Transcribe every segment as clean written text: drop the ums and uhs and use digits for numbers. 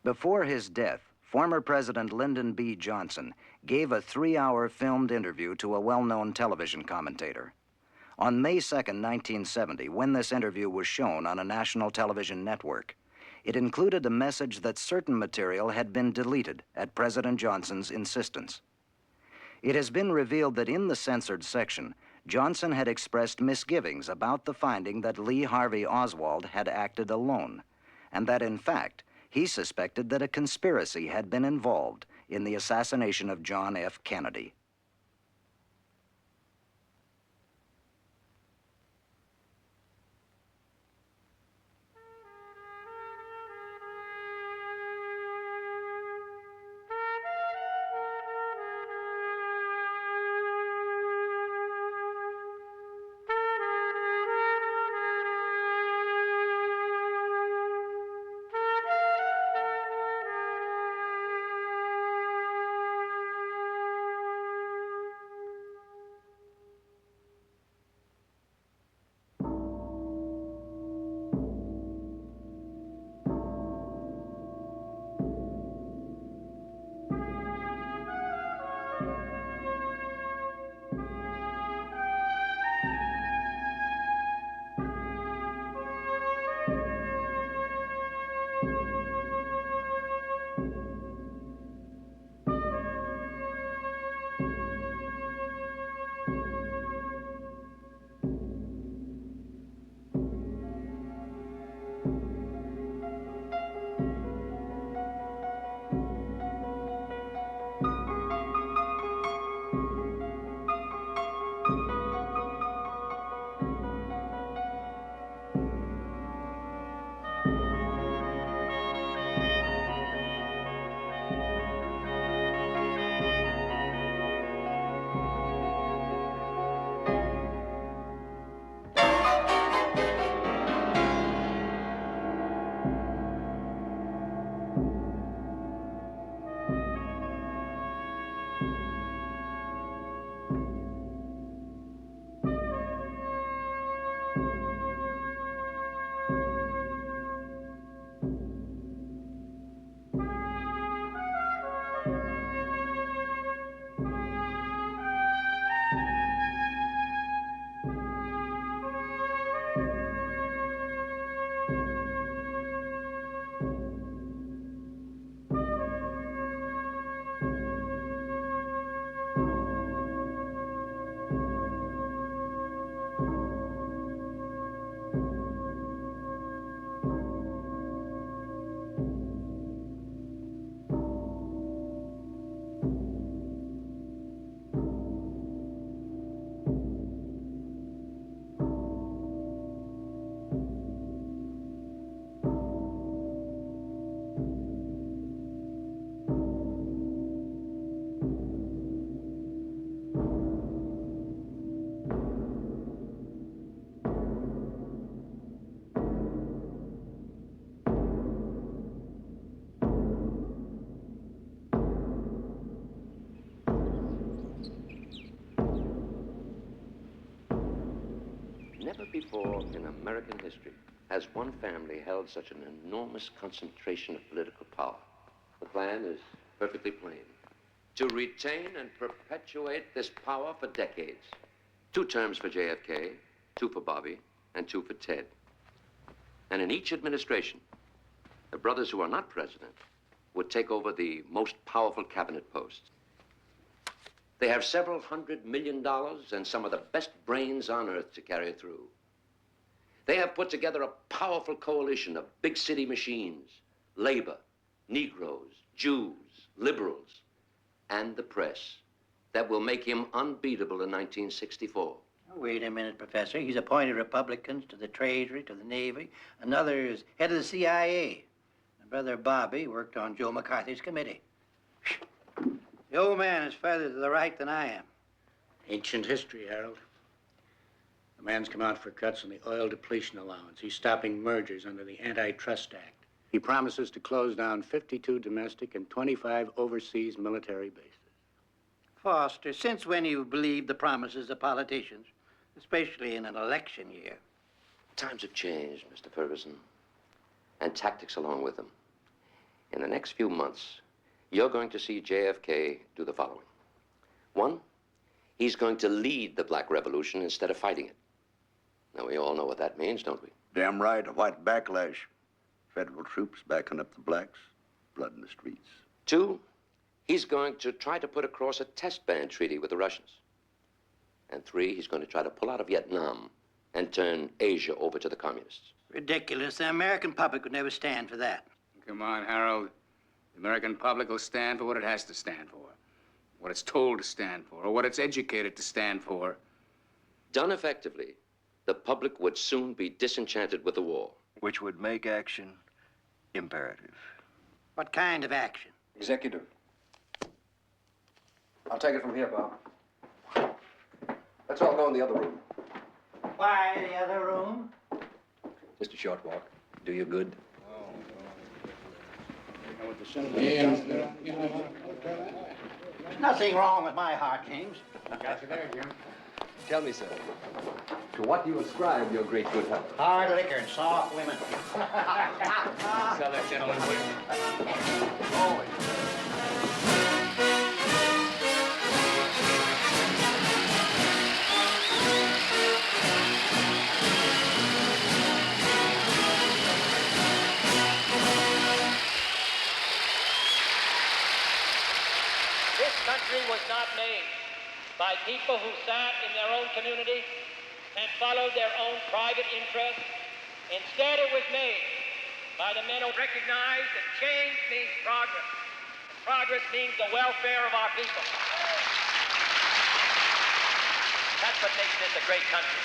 Before his death, former President Lyndon B. Johnson gave a 3-hour filmed interview to a well-known television commentator. On May 2, 1970, when this interview was shown on a national television network, it included a message that certain material had been deleted at President Johnson's insistence. It has been revealed that in the censored section, Johnson had expressed misgivings about the finding that Lee Harvey Oswald had acted alone, and that in fact, he suspected that a conspiracy had been involved in the assassination of John F. Kennedy. Never before in American history has one family held such an enormous concentration of political power. The plan is perfectly plain. To retain and perpetuate this power for decades. 2 terms for JFK, 2 for Bobby, and 2 for Ted. And in each administration, the brothers who are not president would take over the most powerful cabinet posts. They have several $100 million and some of the best brains on earth to carry it through. They have put together a powerful coalition of big city machines, labor, Negroes, Jews, liberals, and the press that will make him unbeatable in 1964. Wait a minute, Professor. He's appointed Republicans to the Treasury, to the Navy. Another is head of the CIA. My brother Bobby worked on Joe McCarthy's committee. The old man is further to the right than I am. Ancient history, Harold. The man's come out for cuts on the oil depletion allowance. He's stopping mergers under the Antitrust Act. He promises to close down 52 domestic and 25 overseas military bases. Foster, since when you believe the promises of politicians, especially in an election year? Times have changed, Mr. Ferguson, and tactics along with them. In the next few months, you're going to see JFK do the following. One, he's going to lead the Black Revolution instead of fighting it. Now, we all know what that means, don't we? Damn right, a white backlash. Federal troops backing up the blacks, blood in the streets. Two, he's going to try to put across a test ban treaty with the Russians. And three, he's going to try to pull out of Vietnam and turn Asia over to the communists. Ridiculous. The American public would never stand for that. Come on, Harold. The American public will stand for what it has to stand for, what it's told to stand for, or what it's educated to stand for. Done effectively, the public would soon be disenchanted with the war. Which would make action imperative. What kind of action? Executive. I'll take it from here, Bob. Let's all go in the other room. Why, the other room? Just a short walk. Do you good. There's nothing wrong with my heart, James. Tell me, sir, to what do you ascribe your great good health? Hard liquor and soft women. Tell that gentleman, This country was not made by people who sat in their own community and followed their own private interests. Instead, it was made by the men who recognized that change means progress. Progress means the welfare of our people. That's what makes this a great country.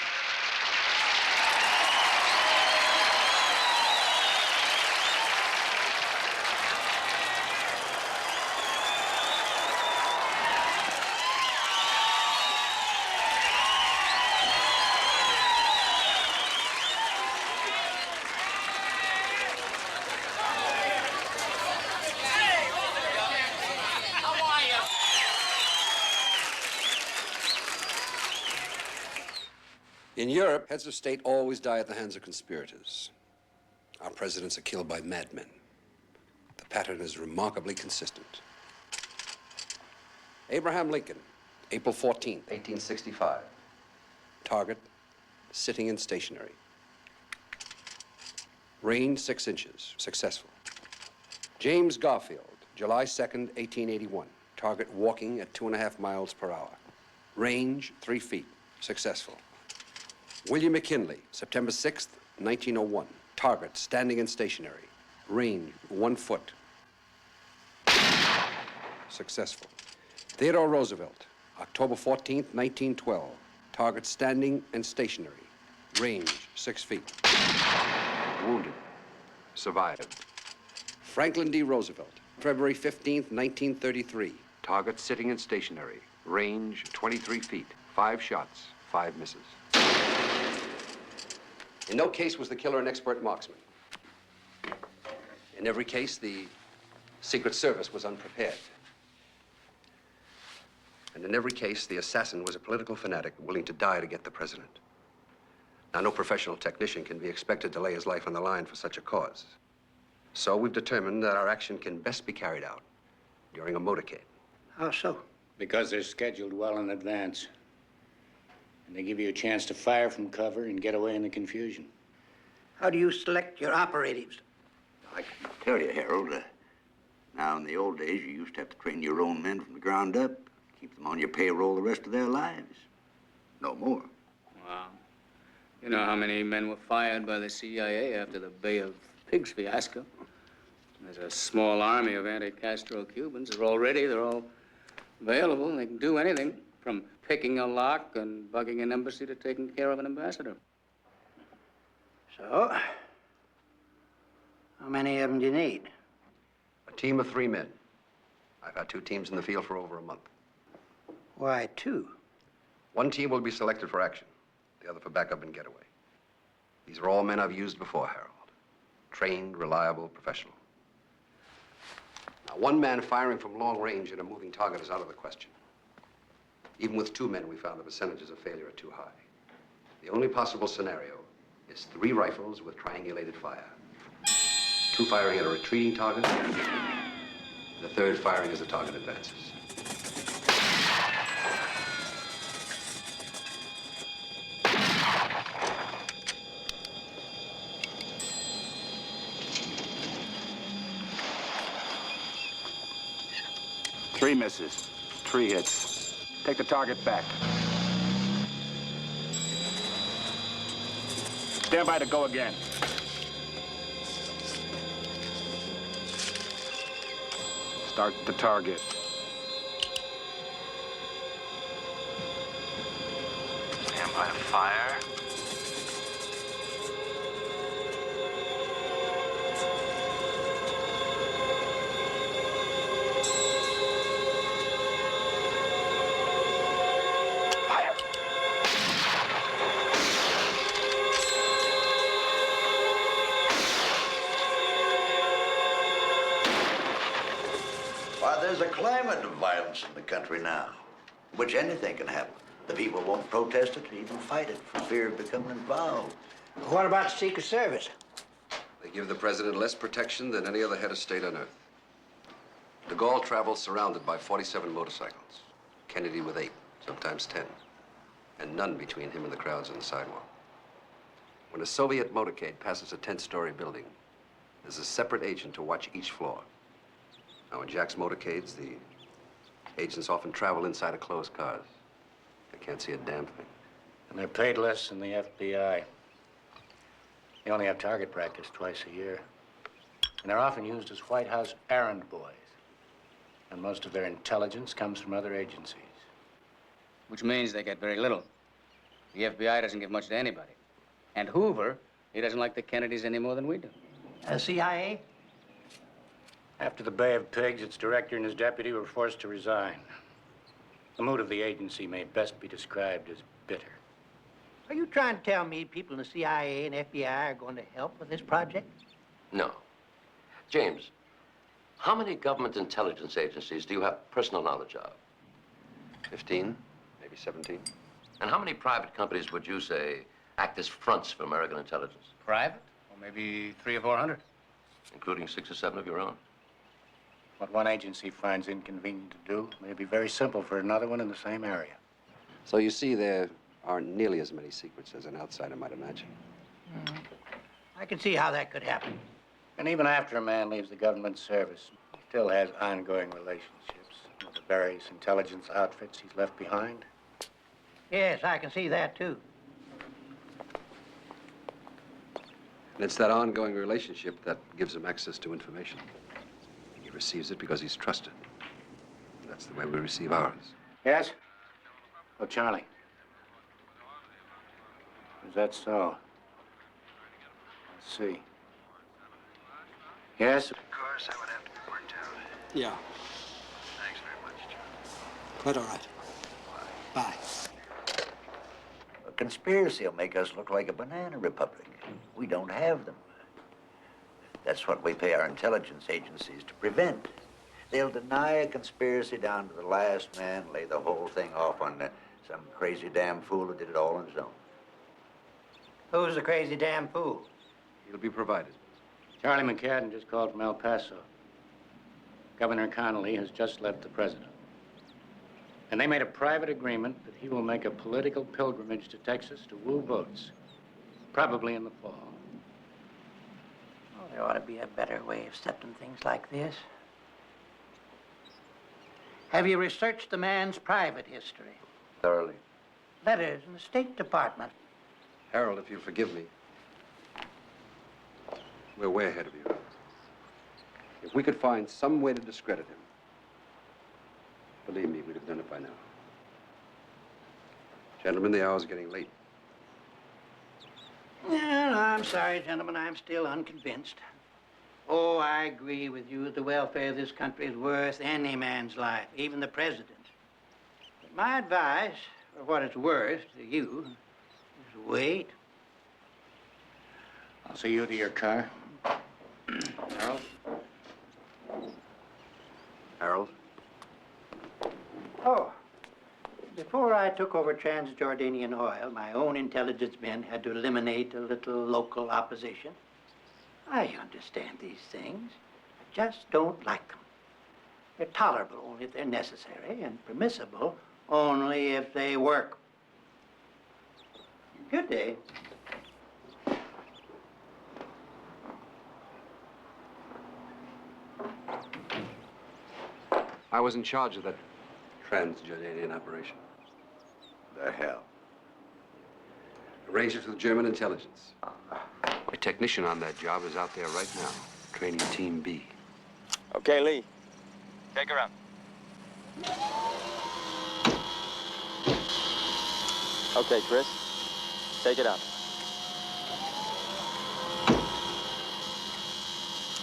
In Europe, heads of state always die at the hands of conspirators. Our presidents are killed by madmen. The pattern is remarkably consistent. Abraham Lincoln, April 14th, 1865. Target, sitting and stationary. Range 6 inches, successful. James Garfield, July 2nd, 1881. Target walking at 2.5 miles per hour. Range 3 feet, successful. William McKinley, September 6th, 1901. Target, standing and stationary. Range, 1 foot. Successful. Theodore Roosevelt, October 14th, 1912. Target, standing and stationary. Range, 6 feet. Wounded. Survived. Franklin D. Roosevelt, February 15th, 1933. Target, sitting and stationary. Range, 23 feet. 5 shots, 5 misses. In no case was the killer an expert marksman. In every case, the Secret Service was unprepared. And in every case, the assassin was a political fanatic willing to die to get the president. Now, no professional technician can be expected to lay his life on the line for such a cause. So we've determined that our action can best be carried out during a motorcade. How so? Because they're scheduled well in advance. And they give you a chance to fire from cover and get away in the confusion. How do you select your operatives? I can tell you, Harold, now in the old days, you used to have to train your own men from the ground up, keep them on your payroll the rest of their lives. No more. Wow. You know how many men were fired by the CIA after the Bay of Pigs fiasco? There's a small army of anti-Castro Cubans. They're all available, and they can do anything from picking a lock and bugging an embassy to taking care of an ambassador. So, how many of them do you need? A team of 3 men. I've had 2 teams in the field for over a month. Why, 2? One team will be selected for action, the other for backup and getaway. These are all men I've used before, Harold. Trained, reliable, professional. Now, 1 man firing from long range at a moving target is out of the question. Even with 2 men, we found the percentages of failure are too high. The only possible scenario is 3 rifles with triangulated fire. 2 firing at a retreating target. The 3rd firing as the target advances. Three misses, 3 hits. Take the target back. Stand by to go again. Start the target. Stand by to fire. Why, there's a climate of violence in the country now, in which anything can happen. The people won't protest it or even fight it for fear of becoming involved. What about the Secret Service? They give the president less protection than any other head of state on earth. De Gaulle traveled surrounded by 47 motorcycles. Kennedy with 8, sometimes 10. And none between him and the crowds on the sidewalk. When a Soviet motorcade passes a 10-story building, there's a separate agent to watch each floor. Now, in Jack's motorcades, the agents often travel inside of closed cars. They can't see a damn thing. And they're paid less than the FBI. They only have target practice twice a year. And they're often used as White House errand boys. And most of their intelligence comes from other agencies. Which means they get very little. The FBI doesn't give much to anybody. And Hoover, he doesn't like the Kennedys any more than we do. CIA? After the Bay of Pigs, its director and his deputy were forced to resign. The mood of the agency may best be described as bitter. Are you trying to tell me people in the CIA and FBI are going to help with this project? No. James, how many government intelligence agencies do you have personal knowledge of? 15, maybe 17. And how many private companies would you say act as fronts for American intelligence? Private? Or maybe 300 or 400. Including 6 or 7 of your own. What one agency finds inconvenient to do may be very simple for another one in the same area. So you see, there aren't nearly as many secrets as an outsider might imagine. I can see how that could happen. And even after a man leaves the government service, he still has ongoing relationships with the various intelligence outfits he's left behind. Yes, I can see that, too. And it's that ongoing relationship that gives him access to information. He receives it because he's trusted. That's the way we receive ours. Yes? Oh, Charlie. Is that so? Let's see. Yes? Of course, I would have to be worked out. Yeah, Thanks very much, John. quite all right. Bye. A conspiracy will make us look like a banana republic. We don't have them. That's what we pay our intelligence agencies to prevent. They'll deny a conspiracy down to the last man, lay the whole thing off on some crazy damn fool who did it all on his own. Who's the crazy damn fool? He'll be provided. Charlie McCadden just called from El Paso. Governor Connolly has just left the president. And they made a private agreement that he will make a political pilgrimage to Texas to woo votes, probably in the fall. Oh, there ought to be a better way of setting things like this. Have you researched the man's private history? Thoroughly. Letters in the State Department. Harold, if you'll forgive me, we're way ahead of you. If we could find some way to discredit him, believe me, we'd have done it by now. Gentlemen, the hour's getting late. Well, I'm sorry, gentlemen, I'm still unconvinced. Oh, I agree with you that the welfare of this country is worth any man's life, even the president's. But my advice, for what it's worth to you, is wait. I'll see you to your car. Harold? Harold? Oh, before I took over Transjordanian Oil, my own intelligence men had to eliminate a little local opposition. I understand these things. I just don't like them. They're tolerable only if they're necessary and permissible only if they work. Good day. I was in charge of that Trans-Jordanian operation. The hell? Arranged it with German intelligence. A technician on that job is out there right now, training Team B. Okay, Lee. Take her out. Okay, Chris. Take it out.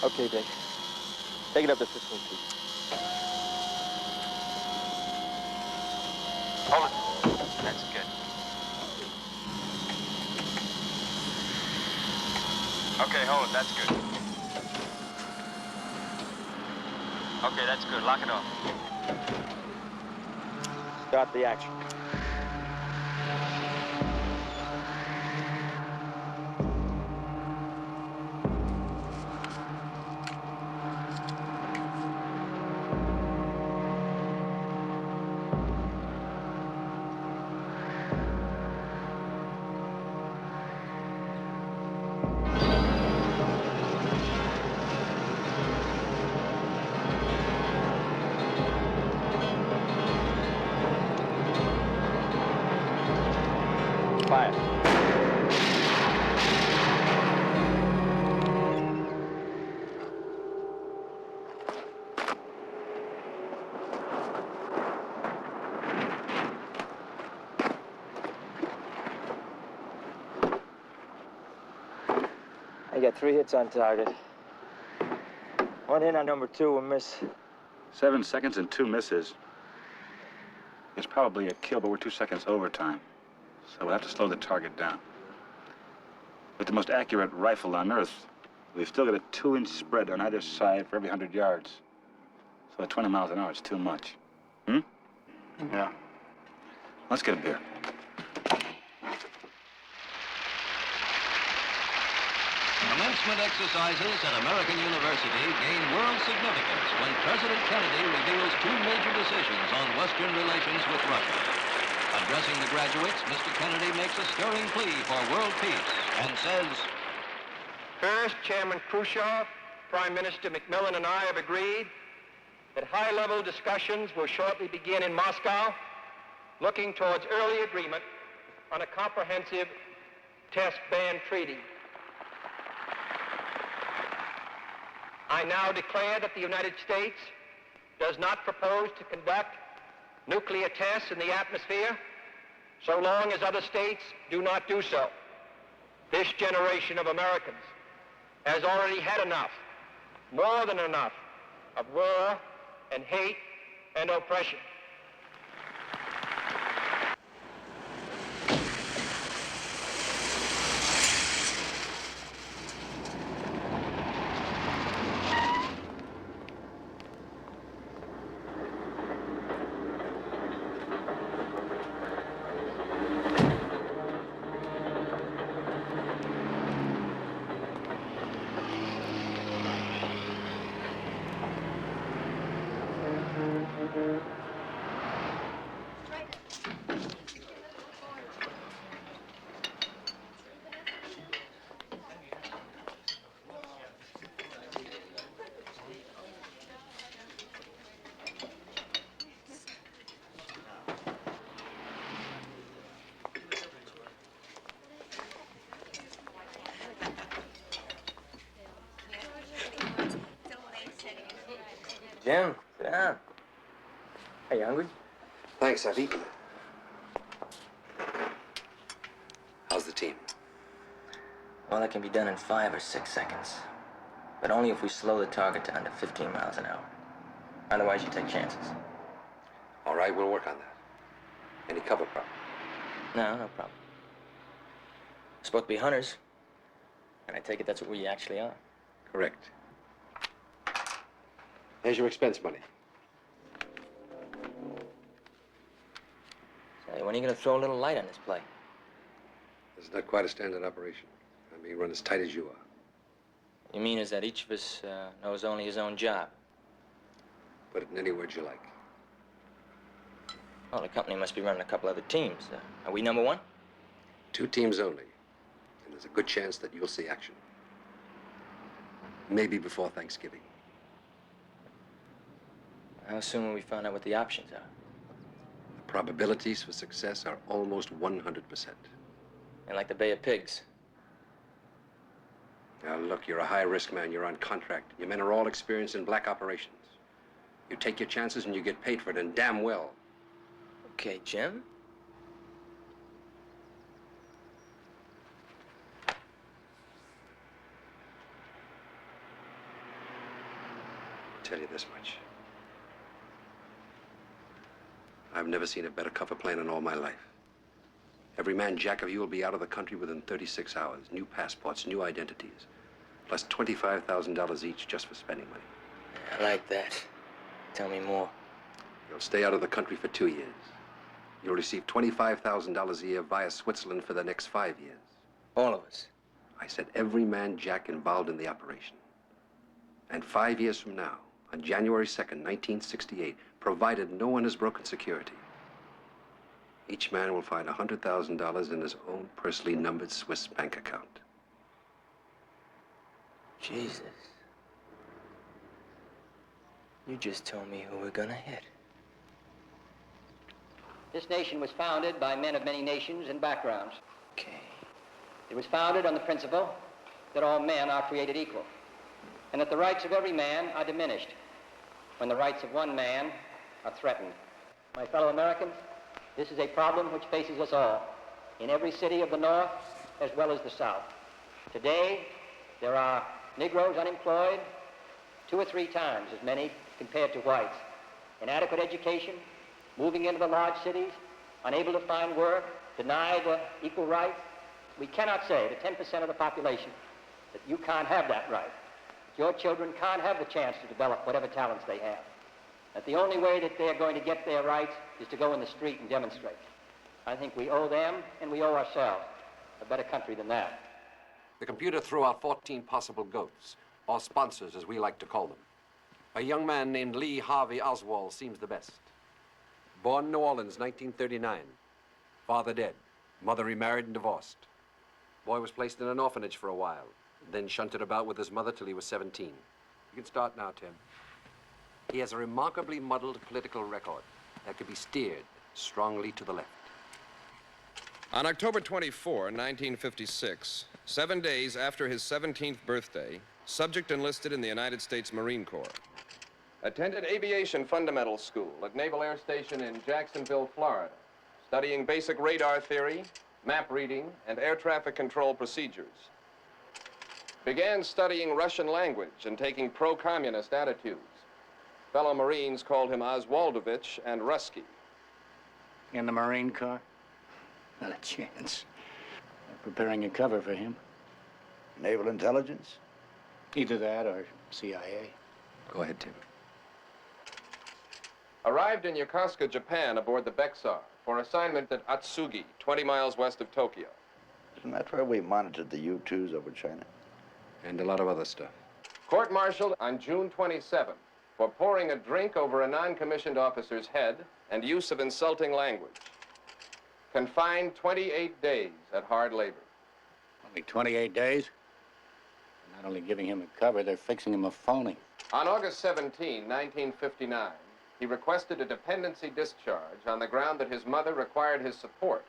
Okay, Dick. Take it up to 15 feet. Hold it. That's good. Okay, hold it. That's good. Okay, that's good. Lock it off. Start the action. Fire. I got 3 hits on target. 1 hit on number 2, a miss. 7 seconds and 2 misses. It's probably a kill, but we're 2 seconds overtime. So we'll have to slow the target down. With the most accurate rifle on Earth, we've still got a 2-inch spread on either side for every 100 yards. So at 20 miles an hour, it's too much. Hmm? Yeah. Let's get a beer. Commencement exercises at American University gain world significance when President Kennedy reveals 2 major decisions on Western relations with Russia. Addressing the graduates, Mr. Kennedy makes a stirring plea for world peace and says, First, Chairman Khrushchev, Prime Minister Macmillan, and I have agreed that high-level discussions will shortly begin in Moscow, looking towards early agreement on a comprehensive test ban treaty. I now declare that the United States does not propose to conduct nuclear tests in the atmosphere so long as other states do not do so. This generation of Americans has already had enough, more than enough, of war and hate and oppression. Jim, sit down. Are you hungry? Thanks, I've eaten. How's the team? Well, that can be done in 5 or 6 seconds. But only if we slow the target to under 15 miles an hour. Otherwise, you take chances. All right, we'll work on that. Any cover problem? No, no problem. We're supposed to be hunters. And I take it that's what we actually are. Correct. Here's your expense money. Say, when are you going to throw a little light on this play? This is not quite a standard operation. I'm being run as tight as you are. You mean is that each of us knows only his own job? Put it in any words you like. Well, the company must be running a couple other teams. Are we number one? 2 teams only. And there's a good chance that you'll see action. Maybe before Thanksgiving. How soon will we find out what the options are? The probabilities for success are almost 100%. And like the Bay of Pigs. Now, look, you're a high-risk man. You're on contract. Your men are all experienced in black operations. You take your chances and you get paid for it, and damn well. Okay, Jim. I'll tell you this much. I've never seen a better cover plan in all my life. Every man jack of you will be out of the country within 36 hours. New passports, new identities. Plus $25,000 each just for spending money. I like that. Tell me more. You'll stay out of the country for 2 years. You'll receive $25,000 a year via Switzerland for the next 5 years. All of us? I said every man jack involved in the operation. And 5 years from now, on January 2nd, 1968, provided no one has broken security, each man will find $100,000 in his own personally numbered Swiss bank account. Jesus. You just told me who we're gonna hit. This nation was founded by men of many nations and backgrounds. Okay. It was founded on the principle that all men are created equal, and that the rights of every man are diminished when the rights of one man are threatened. My fellow Americans, this is a problem which faces us all, in every city of the North as well as the South. Today, there are Negroes unemployed 2 or 3 times as many compared to whites. Inadequate education, moving into the large cities, unable to find work, denied equal rights. We cannot say to 10% of the population that you can't have that right. Your children can't have the chance to develop whatever talents they have. That the only way that they're going to get their rights is to go in the street and demonstrate. I think we owe them and we owe ourselves a better country than that. The computer threw out 14 possible goats, or sponsors as we like to call them. A young man named Lee Harvey Oswald seems the best. Born in New Orleans, 1939. Father dead. Mother remarried and divorced. Boy was placed in an orphanage for a while, then shunted about with his mother till he was 17. You can start now, Tim. He has a remarkably muddled political record that could be steered strongly to the left. On October 24, 1956, 7 days after his 17th birthday, subject enlisted in the United States Marine Corps. Attended aviation fundamental school at Naval Air Station in Jacksonville, Florida, studying basic radar theory, map reading, and air traffic control procedures. Began studying Russian language and taking pro-communist attitudes. Fellow Marines called him Oswaldovich and Rusky. In the Marine Corps? Not a chance. They're preparing a cover for him. Naval intelligence? Either that or CIA. Go ahead, Tim. Arrived in Yokosuka, Japan aboard the Bexar for assignment at Atsugi, 20 miles west of Tokyo. Isn't that where we monitored the U-2s over China? And a lot of other stuff. Court-martialed on June 27th for pouring a drink over a non-commissioned officer's head and use of insulting language. Confined 28 days at hard labor. Only 28 days? They're not only giving him a cover, they're fixing him a phony. On August 17, 1959, he requested a dependency discharge on the ground that his mother required his support.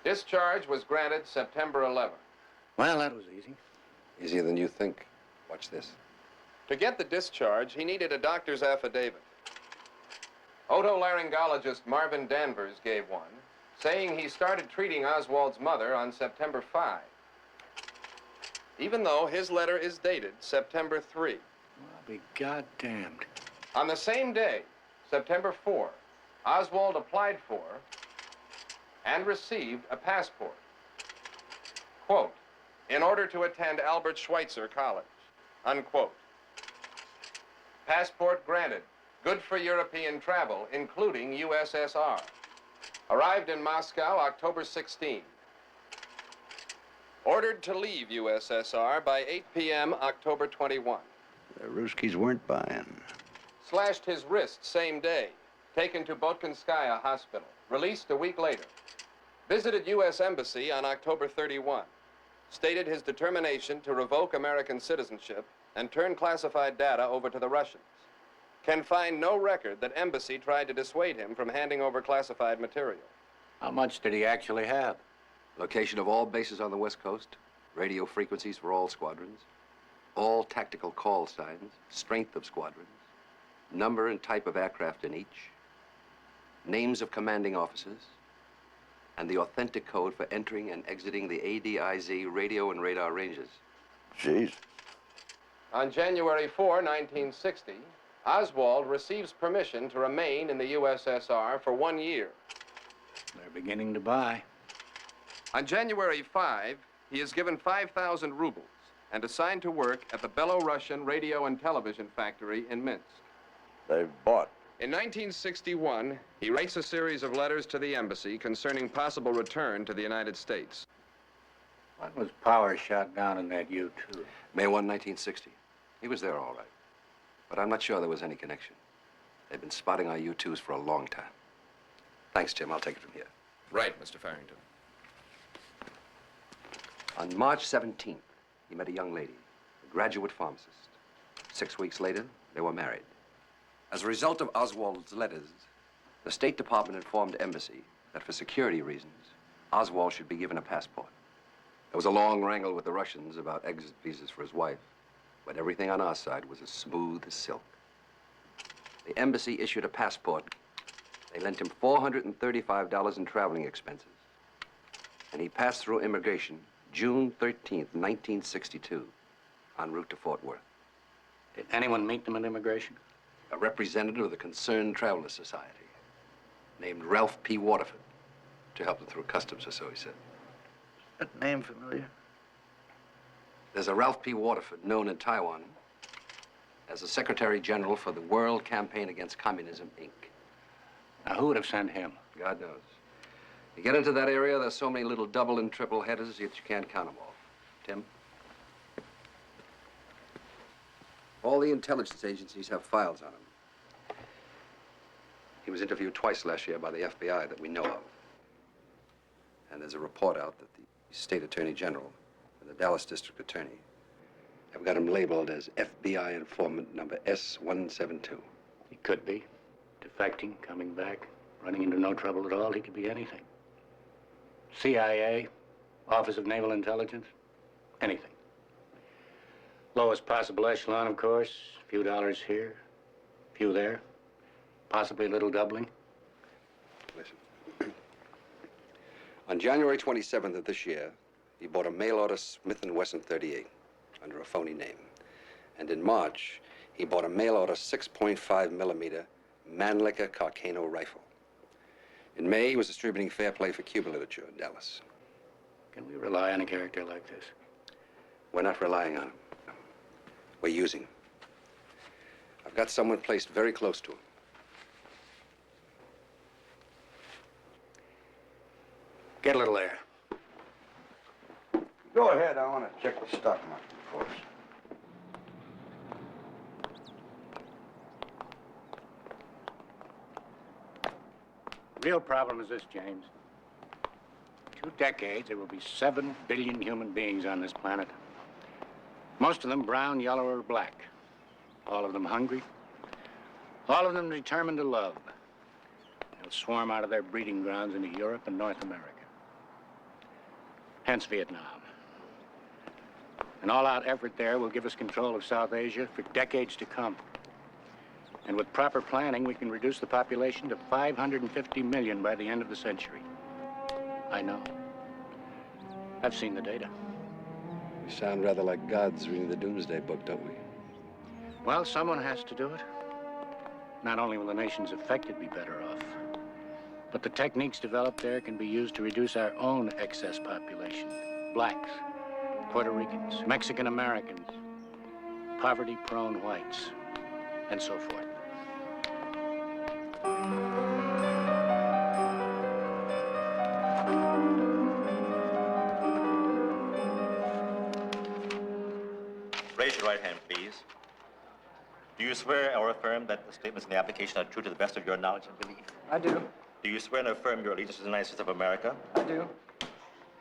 Discharge was granted September 11th. Well, that was easy. Easier than you think. Watch this. To get the discharge, he needed a doctor's affidavit. Otolaryngologist Marvin Danvers gave one, saying he started treating Oswald's mother on September 5, even though his letter is dated September 3. I'll be goddamned. On the same day, September 4, Oswald applied for and received a passport. Quote, in order to attend Albert Schweitzer College, unquote. Passport granted. Good for European travel, including USSR. Arrived in Moscow October 16. Ordered to leave USSR by 8 p.m. October 21. The Ruskies weren't buying. Slashed his wrist same day. Taken to Botkinskaya Hospital. Released a week later. Visited U.S. Embassy on October 31. Stated his determination to revoke American citizenship and turn classified data over to the Russians. Can find no record that Embassy tried to dissuade him from handing over classified material. How much did he actually have? Location of all bases on the West Coast, radio frequencies for all squadrons, all tactical call signs, strength of squadrons, number and type of aircraft in each, names of commanding officers, and the authentic code for entering and exiting the ADIZ radio and radar ranges. Jeez. On January 4, 1960, Oswald receives permission to remain in the USSR for 1 year. They're beginning to buy. On January 5, he is given 5,000 rubles and assigned to work at the Belarusian radio and television factory in Minsk. They've bought. In 1961, he writes a series of letters to the embassy concerning possible return to the United States. When was Power shot down in that U-2? May 1, 1960. He was there all right. But I'm not sure there was any connection. They've been spotting our U-2s for a long time. Thanks, Tim. I'll take it from here. Right, Mr. Farrington. On March 17th, he met a young lady, a graduate pharmacist. 6 weeks later, they were married. As a result of Oswald's letters, the State Department informed Embassy that for security reasons, Oswald should be given a passport. There was a long wrangle with the Russians about exit visas for his wife, but everything on our side was as smooth as silk. The embassy issued a passport. They lent him $435 in traveling expenses, and he passed through immigration June 13th, 1962, en route to Fort Worth. Did anyone meet them at immigration? A representative of the Concerned Travelers Society, named Ralph P. Waterford, to help them through customs, or so he said. That name familiar? There's a Ralph P. Waterford known in Taiwan as the Secretary General for the World Campaign Against Communism, Inc. Now, who would have sent him? God knows. You get into that area, there's so many little double and triple headers that you can't count them all. Tim? All the intelligence agencies have files on him. He was interviewed twice last year by the FBI that we know of. And there's a report out that the State Attorney General and the Dallas District Attorney have got him labeled as FBI informant number S-172. He could be. Defecting, coming back, running into no trouble at all. He could be anything. CIA, Office of Naval Intelligence, anything. Lowest possible echelon, of course. A few dollars here, a few there. Possibly a little doubling. Listen. On January 27th of this year, he bought a mail-order Smith & Wesson 38 under a phony name. And in March, he bought a mail-order 6.5 millimeter Mannlicher Carcano rifle. In May, he was distributing Fair Play for Cuban literature in Dallas. Can we rely on a character like this? We're not relying on him. We're using him. I've got someone placed very close to him. Get a little air. Go ahead. I want to check the stock market first. Real problem is this, James. 2 decades, there will be 7 billion human beings on this planet. Most of them brown, yellow, or black. All of them hungry. All of them determined to love. They'll swarm out of their breeding grounds into Europe and North America. Hence Vietnam. An all-out effort there will give us control of South Asia for decades to come. And with proper planning, we can reduce the population to 550 million by the end of the century. I know. I've seen the data. We sound rather like gods reading the Doomsday Book, don't we? Well, someone has to do it. Not only will the nations affected be better off, but the techniques developed there can be used to reduce our own excess population. Blacks, Puerto Ricans, Mexican Americans, poverty-prone whites, and so forth. Do you swear or affirm that the statements in the application are true to the best of your knowledge and belief? I do. Do you swear and affirm your allegiance to the United States of America? I do.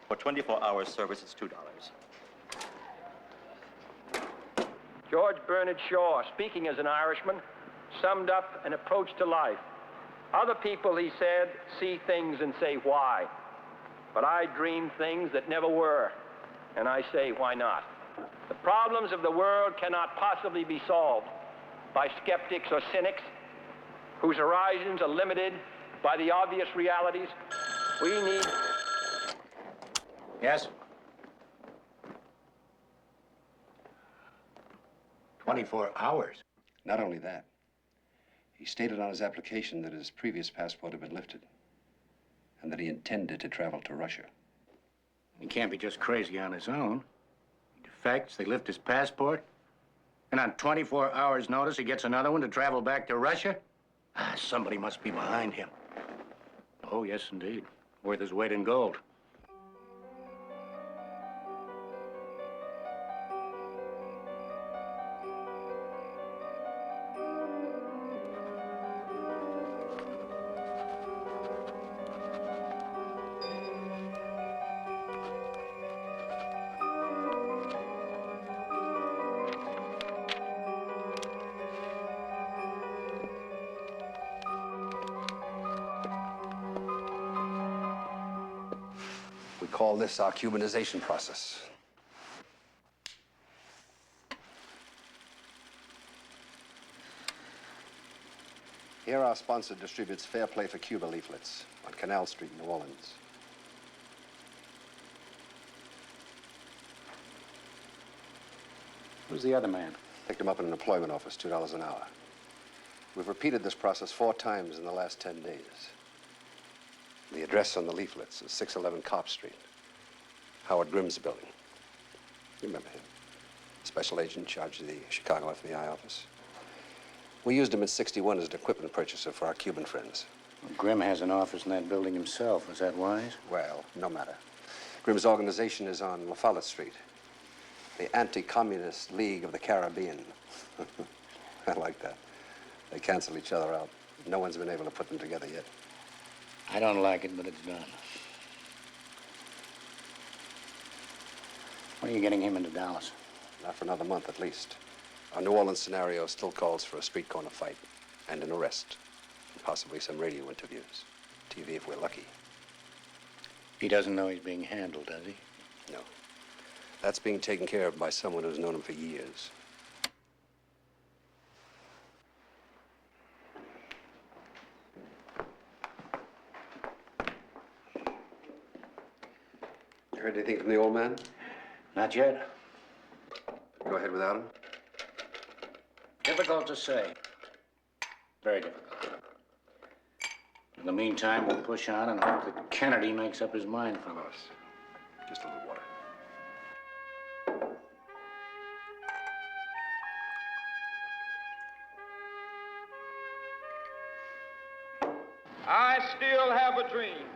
For 24 hours service, it's $2. George Bernard Shaw, speaking as an Irishman, summed up an approach to life. Other people, he said, see things and say, why? But I dream things that never were, and I say, why not? The problems of the world cannot possibly be solved by skeptics or cynics whose horizons are limited by the obvious realities. We need... Yes? 24 hours? Not only that, he stated on his application that his previous passport had been lifted and that he intended to travel to Russia. He can't be just crazy on his own. He defects, they lift his passport, and on 24 hours' notice, he gets another one to travel back to Russia? Ah, somebody must be behind him. Oh, yes, indeed. Worth his weight in gold. We call this our Cubanization process. Here our sponsor distributes Fair Play for Cuba leaflets on Canal Street, New Orleans. Who's the other man? Picked him up in an employment office, $2 an hour. We've repeated this process 4 times in the last 10 days. The address on the leaflets is 611 Copp Street, Howard Grimm's building. You remember him? Special agent in charge of the Chicago FBI office. We used him in '61 as an equipment purchaser for our Cuban friends. Well, Grimm has an office in that building himself. Was that wise? Well, no matter. Grimm's organization is on La Follette Street, the Anti-Communist League of the Caribbean. I like that. They cancel each other out. No one's been able to put them together yet. I don't like it, but it's done. When are you getting him into Dallas? Not for another month, at least. Our New Orleans scenario still calls for a street corner fight and an arrest, and possibly some radio interviews. TV if we're lucky. He doesn't know he's being handled, does he? No. That's being taken care of by someone who's known him for years. You heard anything from the old man? Not yet. Go ahead without him? Difficult to say. Very difficult. In the meantime, we'll push on and hope that Kennedy makes up his mind for us. Just a little water. I still have a dream.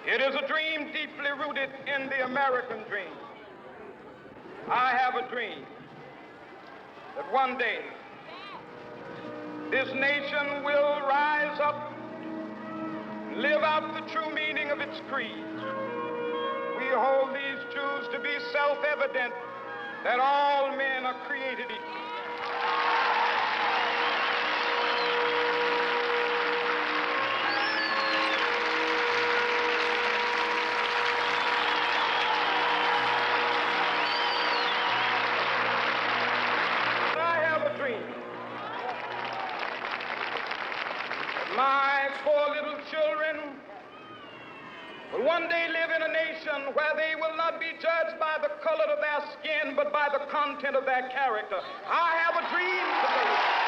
It is a dream deeply rooted in the American dream. I have a dream that one day this nation will rise up and live out the true meaning of its creed. We hold these truths to be self-evident that all men are created equal. My 4 little children will one day live in a nation where they will not be judged by the color of their skin, but by the content of their character. I have a dream today.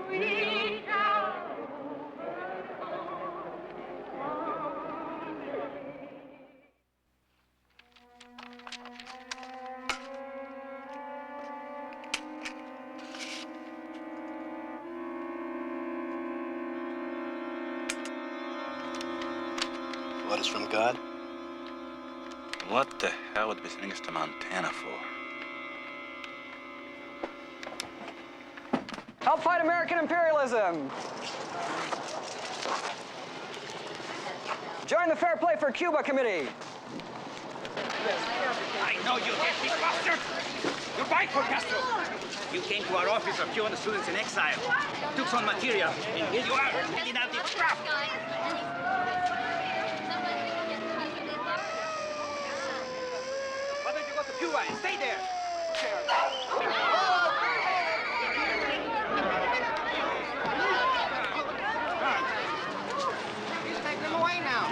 We Orders from God? What the hell would they be sending us to Montana for? Help fight American imperialism. Join the Fair Play for Cuba Committee. I know you, deadbeat bastard! You're right for Castro! You came to our office of Cuban students in exile, took some material, and here you are, handing out the crap! Why don't you go to Cuba and stay there? He's taking them away now.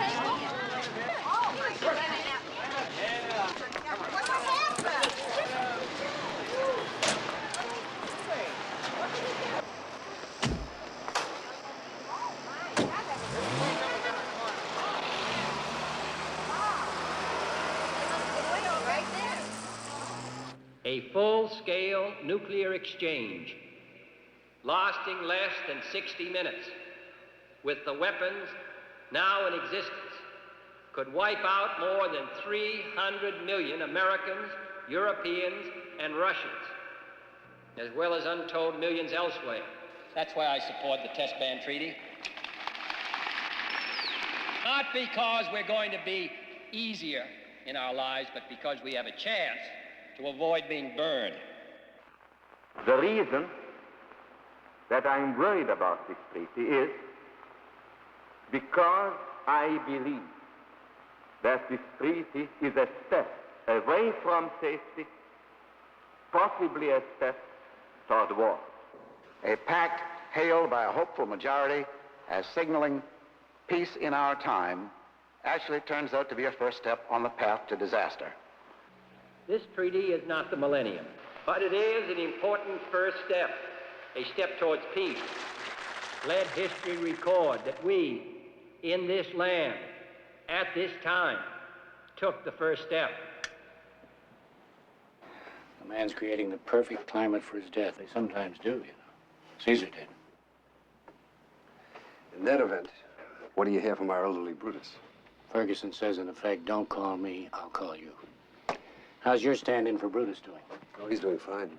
A full-scale nuclear exchange lasting less than 60 minutes with the weapons now in existence could wipe out more than 300 million Americans, Europeans, and Russians, as well as untold millions elsewhere. That's why I support the Test Ban Treaty. Not because we're going to be easier in our lives, but because we have a chance to avoid being burned. The reason that I'm worried about this treaty is because I believe that this treaty is a step away from safety, possibly a step toward war. A pact hailed by a hopeful majority as signaling peace in our time actually turns out to be a first step on the path to disaster. This treaty is not the millennium, but it is an important first step, a step towards peace. Let history record that we, in this land, at this time, took the first step. The man's creating the perfect climate for his death. They sometimes do, you know. Caesar did. In that event, what do you hear from our elderly Brutus? Ferguson says, in effect, don't call me, I'll call you. How's your stand-in for Brutus doing? Oh, he's doing fine.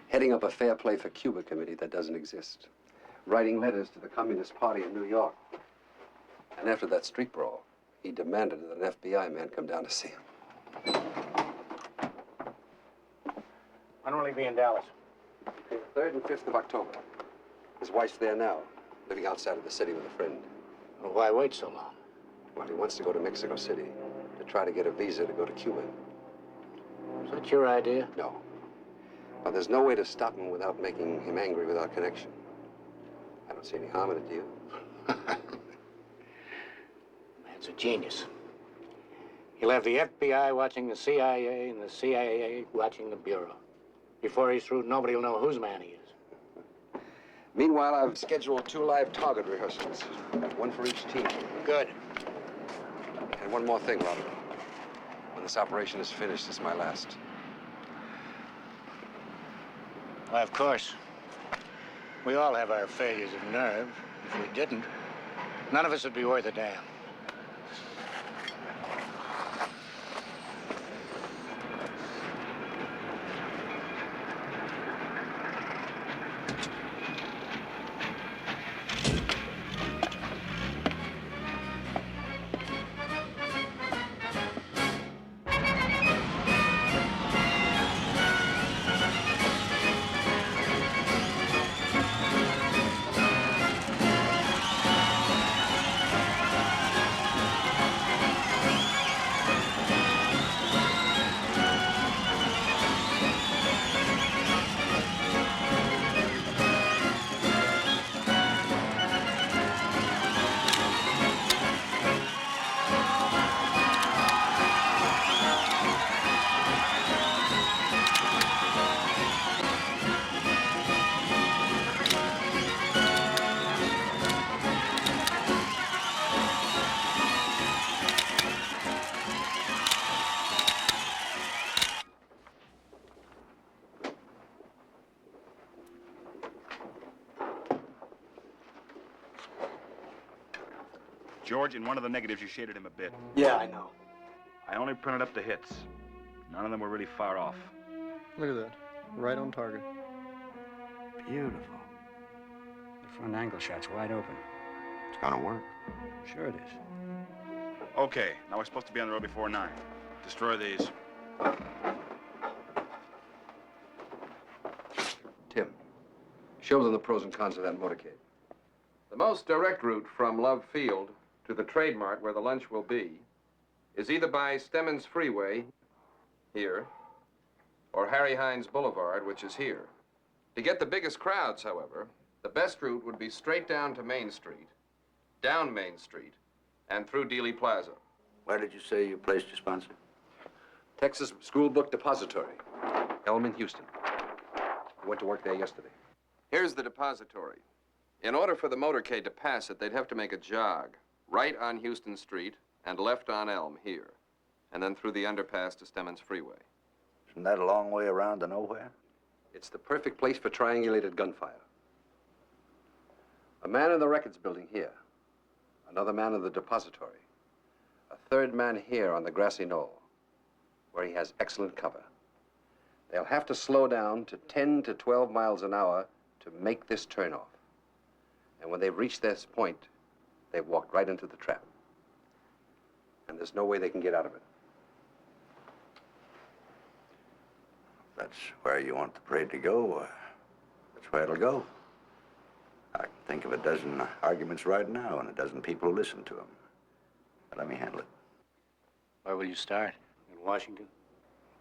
Heading up a Fair Play for Cuba committee that doesn't exist. Writing letters to the Communist Party in New York. And after that street brawl, he demanded that an FBI man come down to see him. When will he be in Dallas? Between the 3rd and 5th of October. His wife's there now, living outside of the city with a friend. Well, why wait so long? Well, he wants to go to Mexico City to try to get a visa to go to Cuba. Is that your idea? No. But there's no way to stop him without making him angry with our connection. I don't see any harm in it, do you? Man's a genius. He'll have the FBI watching the CIA and the CIA watching the Bureau. Before he's through, nobody will know whose man he is. Meanwhile, I've scheduled 2 live target rehearsals, one for each team. Good. And one more thing, Robert. When this operation is finished, it's my last. Why, of course. We all have our failures of nerve. If we didn't, none of us would be worth a damn. George, in one of the negatives, you shaded him a bit. Yeah, I know. I only printed up the hits. None of them were really far off. Look at that. Right on target. Beautiful. The front angle shot's wide open. It's gonna work. Sure it is. Okay, now we're supposed to be on the road before 9. Destroy these. Tim, show them the pros and cons of that motorcade. The most direct route from Love Field to the Trade Mart where the lunch will be is either by Stemmons Freeway, here, or Harry Hines Boulevard, which is here. To get the biggest crowds, however, the best route would be straight down to Main Street, down Main Street, and through Dealey Plaza. Where did you say you placed your sponsor? Texas School Book Depository, Elm in Houston. I went to work there yesterday. Here's the depository. In order for the motorcade to pass it, they'd have to make a jog, right on Houston Street and left on Elm here, and then through the underpass to Stemmons Freeway. Isn't that a long way around to nowhere? It's the perfect place for triangulated gunfire. A man in the records building here, another man in the depository, a third man here on the grassy knoll, where he has excellent cover. They'll have to slow down to 10 to 12 miles an hour to make this turnoff. And when they've reached this point, they've walked right into the trap. And there's no way they can get out of it. That's where you want the parade to go. That's where it'll go. I can think of a dozen arguments right now and a dozen people who listen to them. But let me handle it. Where will you start? In Washington?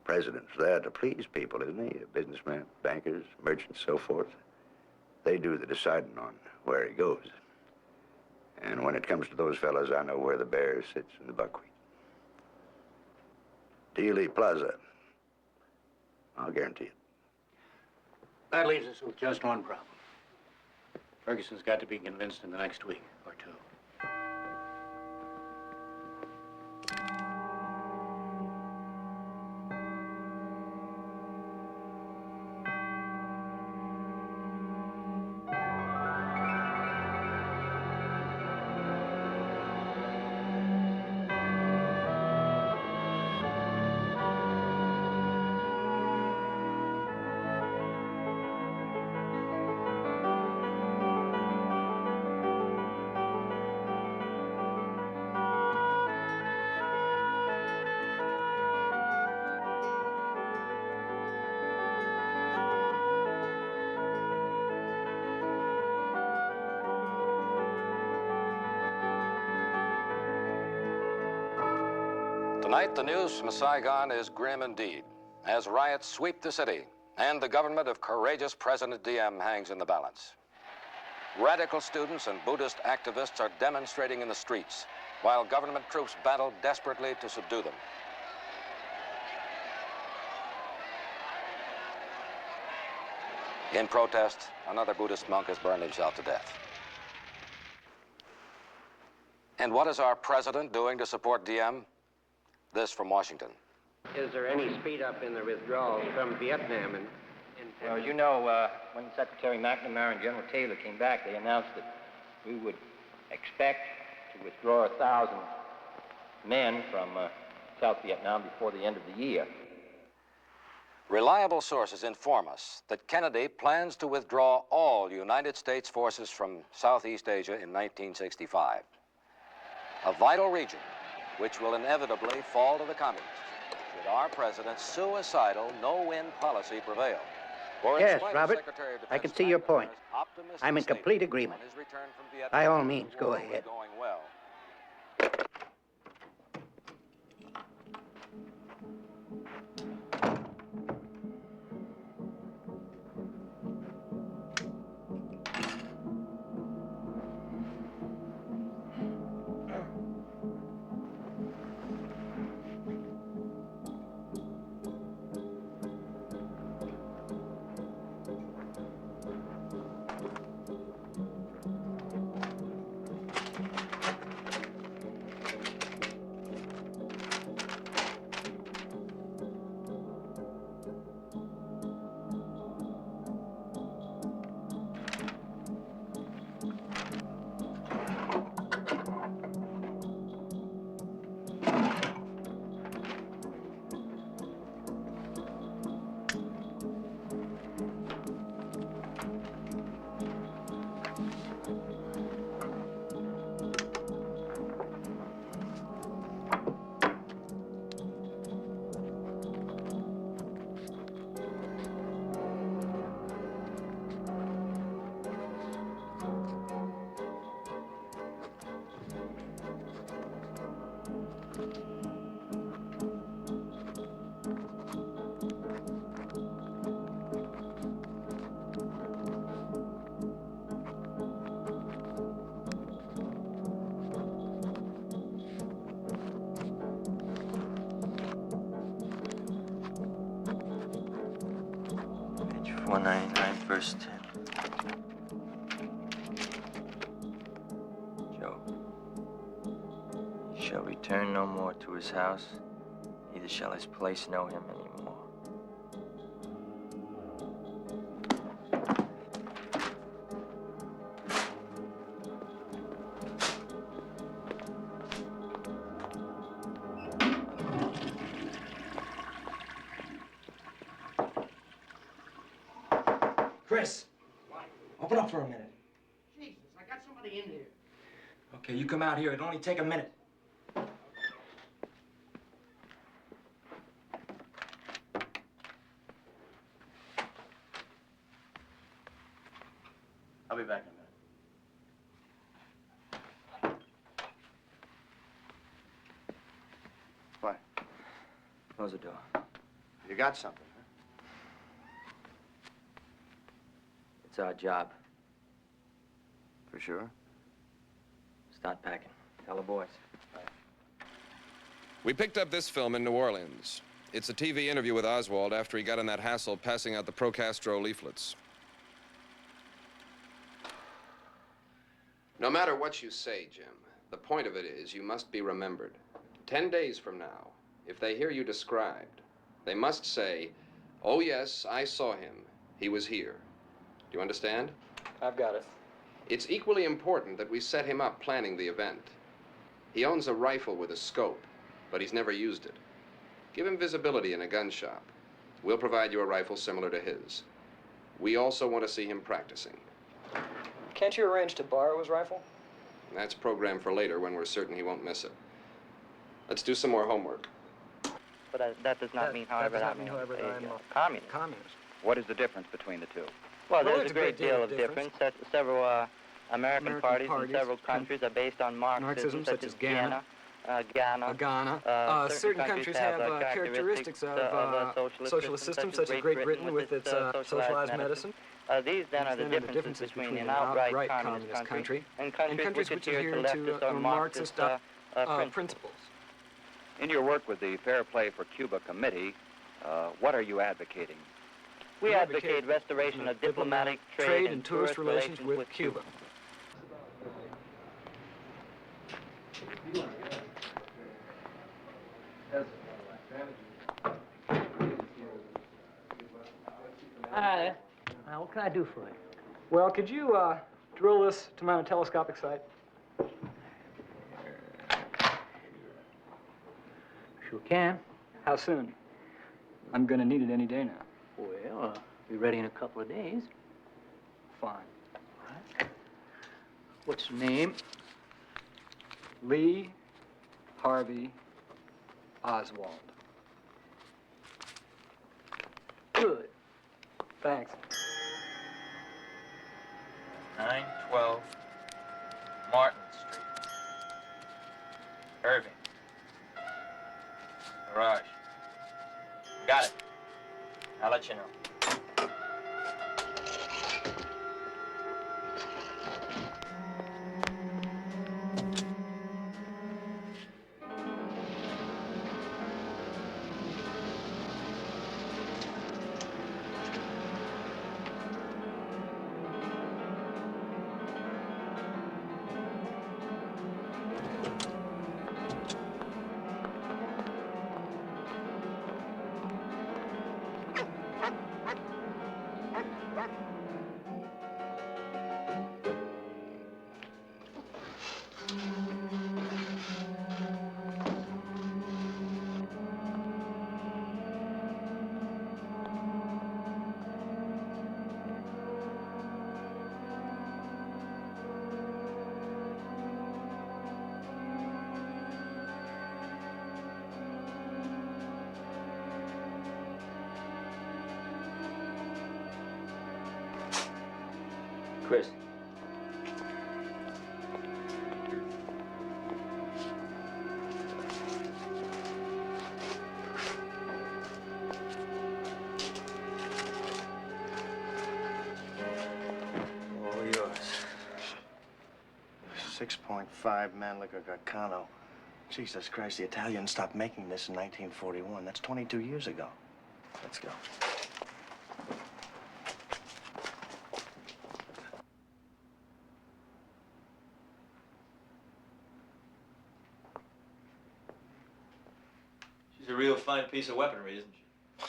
President's there to please people, isn't he? Businessmen, bankers, merchants, so forth. They do the deciding on where he goes. And when it comes to those fellas, I know where the bear sits in the buckwheat. Dealey Plaza. I'll guarantee it. That leaves us with just one problem. Ferguson's got to be convinced in the next week or two. Tonight, the news from Saigon is grim indeed, as riots sweep the city and the government of courageous President Diem hangs in the balance. Radical students and Buddhist activists are demonstrating in the streets, while government troops battle desperately to subdue them. In protest, another Buddhist monk has burned himself to death. And what is our president doing to support Diem? This from Washington. Is there any speed up in the withdrawal from Vietnam? Well, you know, when Secretary McNamara and General Taylor came back, they announced that we would expect to withdraw 1,000 men from South Vietnam before the end of the year. Reliable sources inform us that Kennedy plans to withdraw all United States forces from Southeast Asia in 1965. A vital region which will inevitably fall to the communists should our president's suicidal no-win policy prevail. For in Yes, spite of Robert, Secretary of I can Defense see your point. McNamara's optimistic I'm in statement complete agreement. on his return from Vietnam, By all means, the go war ahead. was going well. 199 first tip. Joe. He shall return no more to his house, neither shall his place know him anymore. Chris, open up for a minute. Jesus, I got somebody in here. Okay, you come out here. It'll only take a minute. I'll be back in a minute. What? Close the door. You got something, huh? It's our job. For sure? Start packing. Tell the boys. We picked up this film in New Orleans. It's a TV interview with Oswald after he got in that hassle passing out the pro-Castro leaflets. No matter what you say, Jim, the point of it is you must be remembered. 10 days from now, if they hear you described, they must say, "Oh yes, I saw him. He was here." Do you understand? I've got it. It's equally important that we set him up planning the event. He owns a rifle with a scope, but he's never used it. Give him visibility in a gun shop. We'll provide you a rifle similar to his. We also want to see him practicing. Can't you arrange to borrow his rifle? That's programmed for later when we're certain he won't miss it. Let's do some more homework. But that does not mean, however, that I'm a communist. Communist. What is the difference between the two? Well, there's a great deal of difference. Several American parties in several countries are based on Marxism, such as Ghana. Certain countries have characteristics of socialist systems, such as Great Britain with its socialized medicine. These, then, are the differences between an outright communist country and countries which adhere to leftist or Marxist principles. In your work with the Fair Play for Cuba Committee, what are you advocating? We advocate restoration of diplomatic, trade, and tourist relations with Cuba. Hi. What can I do for you? Well, could you drill this to mount a telescopic sight? Sure can. How soon? I'm gonna need it any day now. Well, be ready in a couple of days. Fine. All right. What's your name? Lee Harvey Oswald. Good. Thanks. 912 Martin Street. Irving. Garage. Got it. I'll let you know. Chris. All yours. 6.5 Mannlicher Garcano. Jesus Christ, the Italians stopped making this in 1941. That's 22 years ago. Let's go. She's a real fine piece of weaponry, isn't she?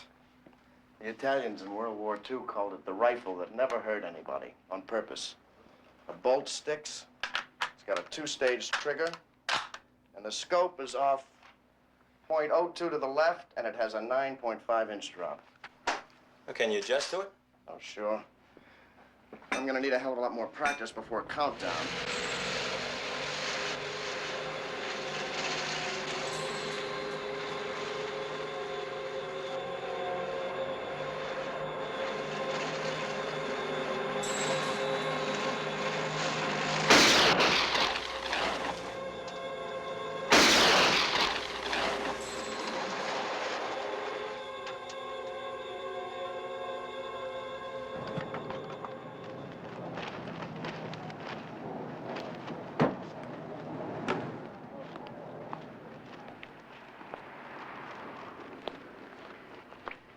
The Italians in World War II called it the rifle that never hurt anybody, on purpose. The bolt sticks, it's got a two-stage trigger, and the scope is off .02 to the left, and it has a 9.5-inch drop. Oh, can you adjust to it? Oh, sure. I'm gonna need a hell of a lot more practice before countdown.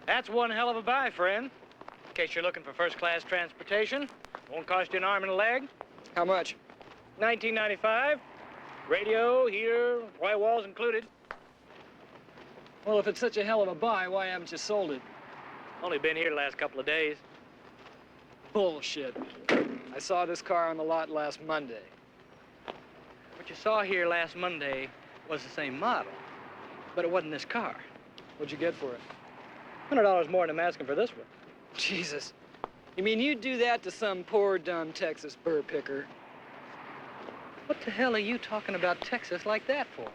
That's one hell of a buy, friend. In case you're looking for first-class transportation. Won't cost you an arm and a leg. How much? $19.95. Radio, heater, white walls included. Well, if it's such a hell of a buy, why haven't you sold it? Only been here the last couple of days. Bullshit. I saw this car on the lot last Monday. What you saw here last Monday was the same model, but it wasn't this car. What'd you get for it? $100 more than I'm asking for this one. Jesus. You mean you'd do that to some poor, dumb Texas burr picker? What the hell are you talking about Texas like that for?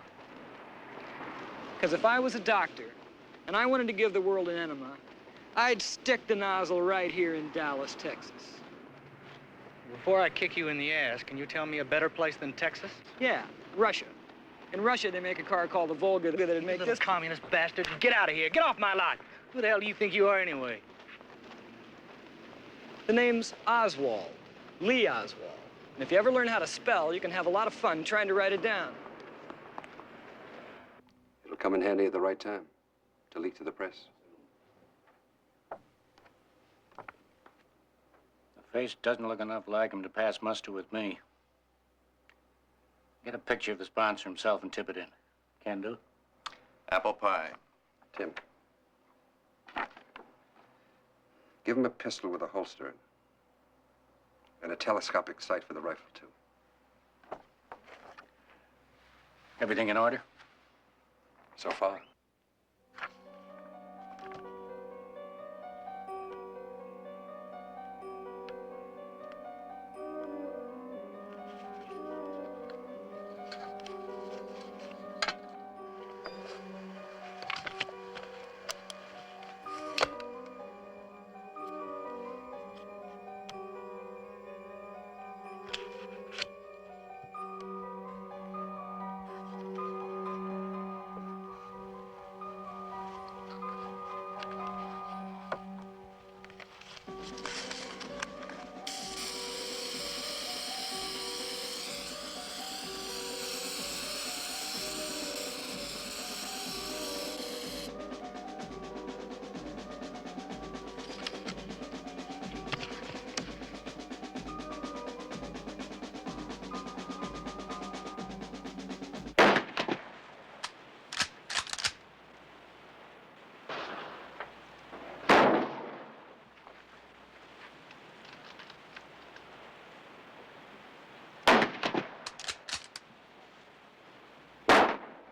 Because if I was a doctor and I wanted to give the world an enema, I'd stick the nozzle right here in Dallas, Texas. Before I kick you in the ass, can you tell me a better place than Texas? Yeah, Russia. In Russia, they make a car called the Volga that'd make this communist bastard. Get out of here. Get off my lot. Who the hell do you think you are anyway? The name's Oswald. Lee Oswald. And if you ever learn how to spell, you can have a lot of fun trying to write it down. It'll come in handy at the right time to leak to the press. The face doesn't look enough like him to pass muster with me. Get a picture of the sponsor himself and tip it in. Can do. Apple pie. Tim. Give him a pistol with a holster in it. And a telescopic sight for the rifle, too. Everything in order? So far.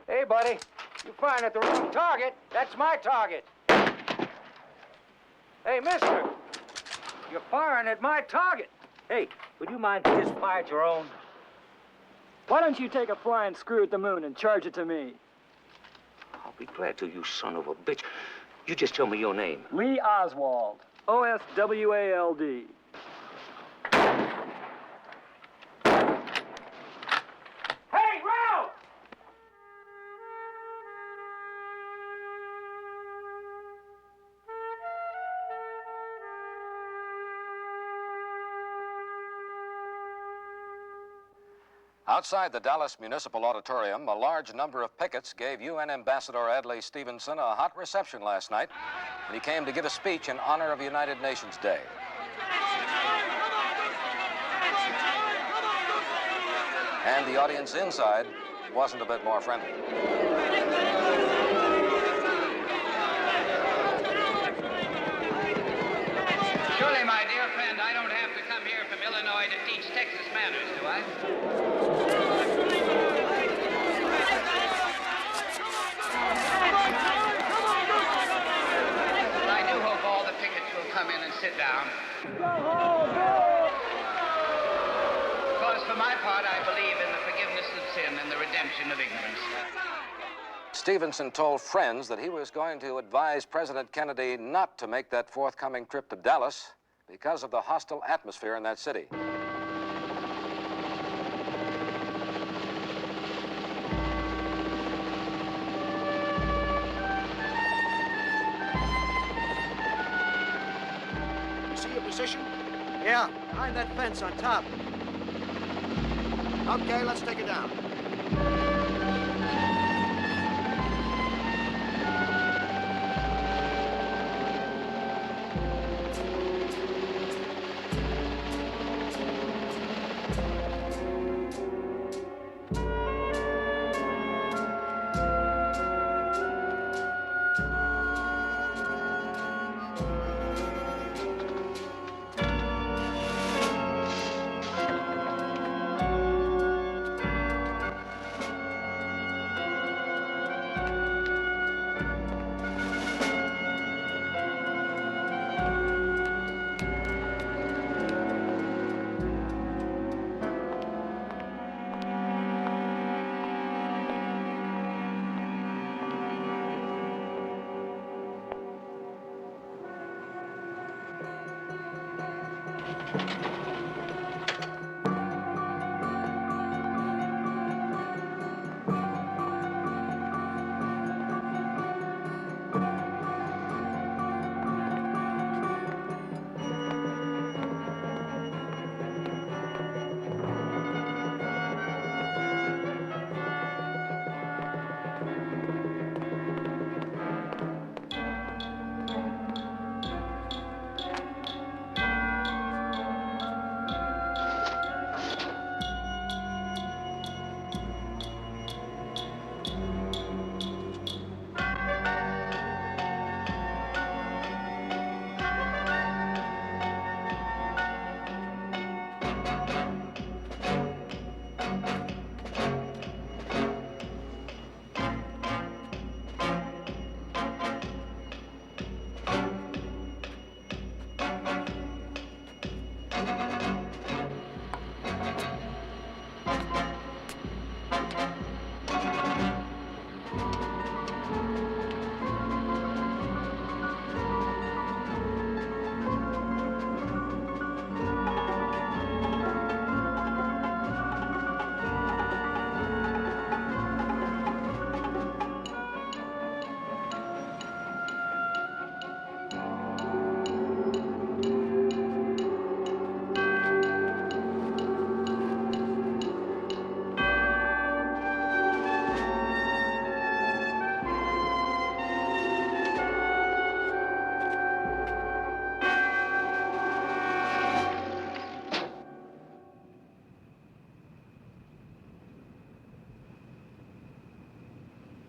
Hey, buddy, you're firing at the wrong target. That's my target. Hey, mister, you're firing at my target. Hey, would you mind if you just fired your own? Why don't you take a flying screw at the moon and charge it to me? I'll be glad to, you son of a bitch. You just tell me your name. Lee Oswald. O-S-W-A-L-D. Hey, Ralph! Outside the Dallas Municipal Auditorium, a large number of pickets gave UN Ambassador Adlai Stevenson a hot reception last night when he came to give a speech in honor of United Nations Day. And the audience inside wasn't a bit more friendly. manners, do I? Well, I do hope all the pickets will come in and sit down. Because for my part, I believe in the forgiveness of sin and the redemption of ignorance. Stevenson told friends that he was going to advise President Kennedy not to make that forthcoming trip to Dallas because of the hostile atmosphere in that city. You see your position? Yeah, behind that fence on top. Okay, let's take it down.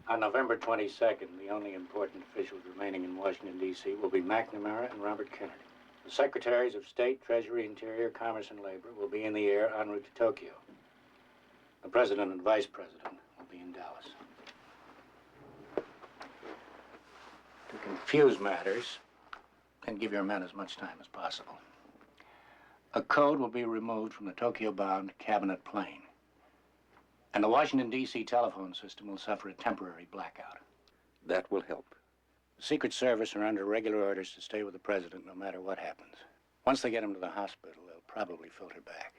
On November 22nd, the only important officials remaining in Washington, D.C. will be McNamara and Robert Kennedy. The Secretaries of State, Treasury, Interior, Commerce, and Labor will be in the air en route to Tokyo. The President and Vice President will be in Dallas. To confuse matters and give your men as much time as possible, a code will be removed from the Tokyo-bound cabinet plane. And the Washington, D.C. telephone system will suffer a temporary blackout. That will help. The Secret Service are under regular orders to stay with the president no matter what happens. Once they get him to the hospital, they'll probably filter back.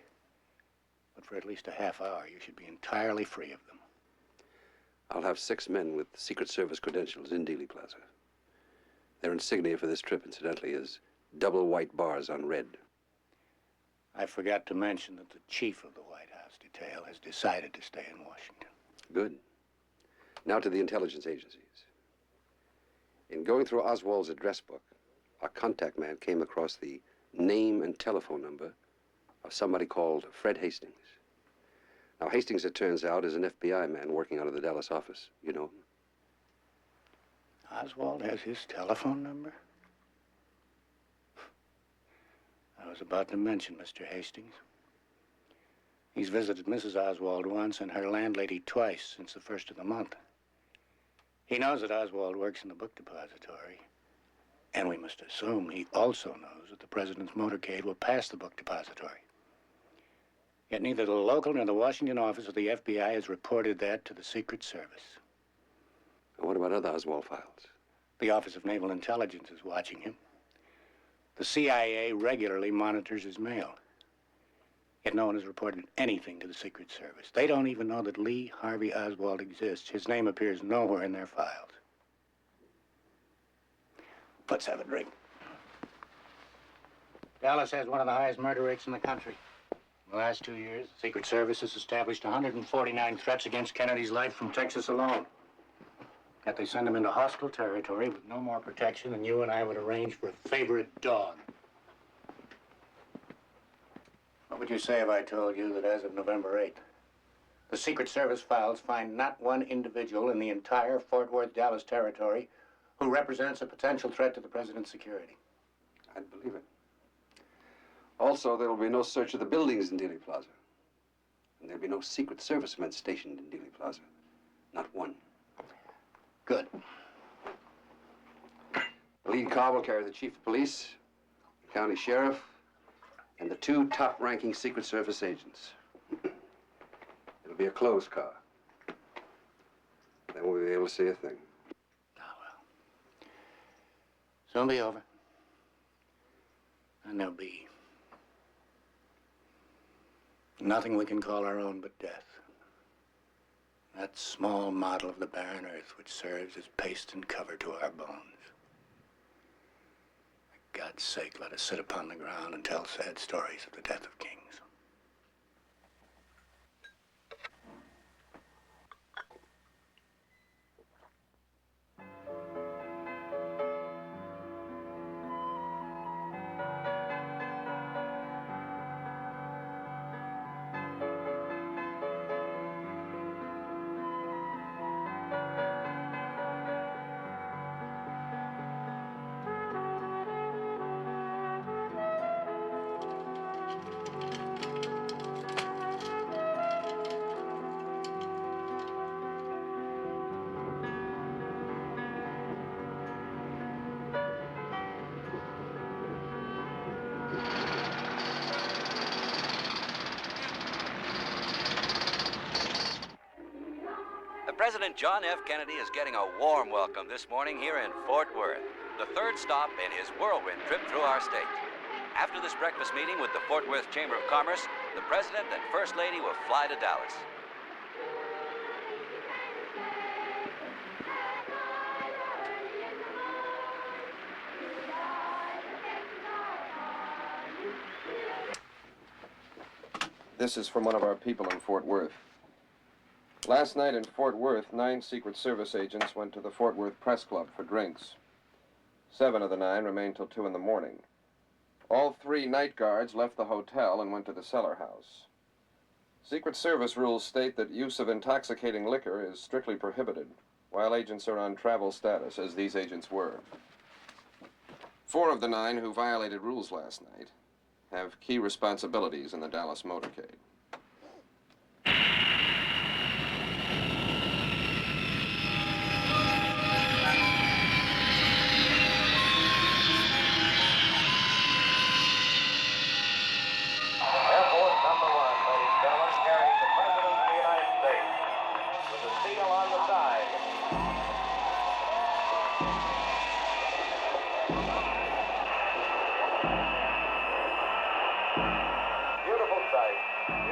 But for at least a half hour, you should be entirely free of them. I'll have 6 men with Secret Service credentials in Dealey Plaza. Their insignia for this trip, incidentally, is double white bars on red. I forgot to mention that the chief of the White House detail has decided to stay in Washington. Good. Now to the intelligence agencies. In going through Oswald's address book, our contact man came across the name and telephone number of somebody called Fred Hastings. Now, Hastings, it turns out, is an FBI man working out of the Dallas office. You know him. Oswald has his telephone number? I was about to mention Mr. Hastings. He's visited Mrs. Oswald once and her landlady twice since the first of the month. He knows that Oswald works in the book depository. And we must assume he also knows that the president's motorcade will pass the book depository. Yet neither the local nor the Washington office of the FBI has reported that to the Secret Service. And what about other Oswald files? The Office of Naval Intelligence is watching him. The CIA regularly monitors his mail. Yet no one has reported anything to the Secret Service. They don't even know that Lee Harvey Oswald exists. His name appears nowhere in their files. Let's have a drink. Dallas has one of the highest murder rates in the country. In the last 2 years, the Secret Service has established 149 threats against Kennedy's life from Texas alone. Yet they send him into hostile territory with no more protection than you and I would arrange for a favorite dog. What would you say if I told you that as of November 8th, the Secret Service files find not one individual in the entire Fort Worth, Dallas territory who represents a potential threat to the president's security? I'd believe it. Also, there will be no search of the buildings in Dealey Plaza. And there'll be no Secret Service men stationed in Dealey Plaza. Not one. Good. The lead car will carry the chief of police, the county sheriff, and the 2 top-ranking Secret Service agents. It'll be a closed car. They won't be able to see a thing. Soon be over. And there'll be nothing we can call our own but death. That small model of the barren earth which serves as paste and cover to our bones. For God's sake, let us sit upon the ground and tell sad stories of the death of kings. President John F. Kennedy is getting a warm welcome this morning here in Fort Worth, the 3rd stop in his whirlwind trip through our state. After this breakfast meeting with the Fort Worth Chamber of Commerce, the President and First Lady will fly to Dallas. This is from one of our people in Fort Worth. Last night in Fort Worth, 9 Secret Service agents went to the Fort Worth Press Club for drinks. 7 of the 9 remained till 2 in the morning. All 3 night guards left the hotel and went to the cellar house. Secret Service rules state that use of intoxicating liquor is strictly prohibited while agents are on travel status, as these agents were. 4 of the 9 who violated rules last night have key responsibilities in the Dallas motorcade. Beautiful sight.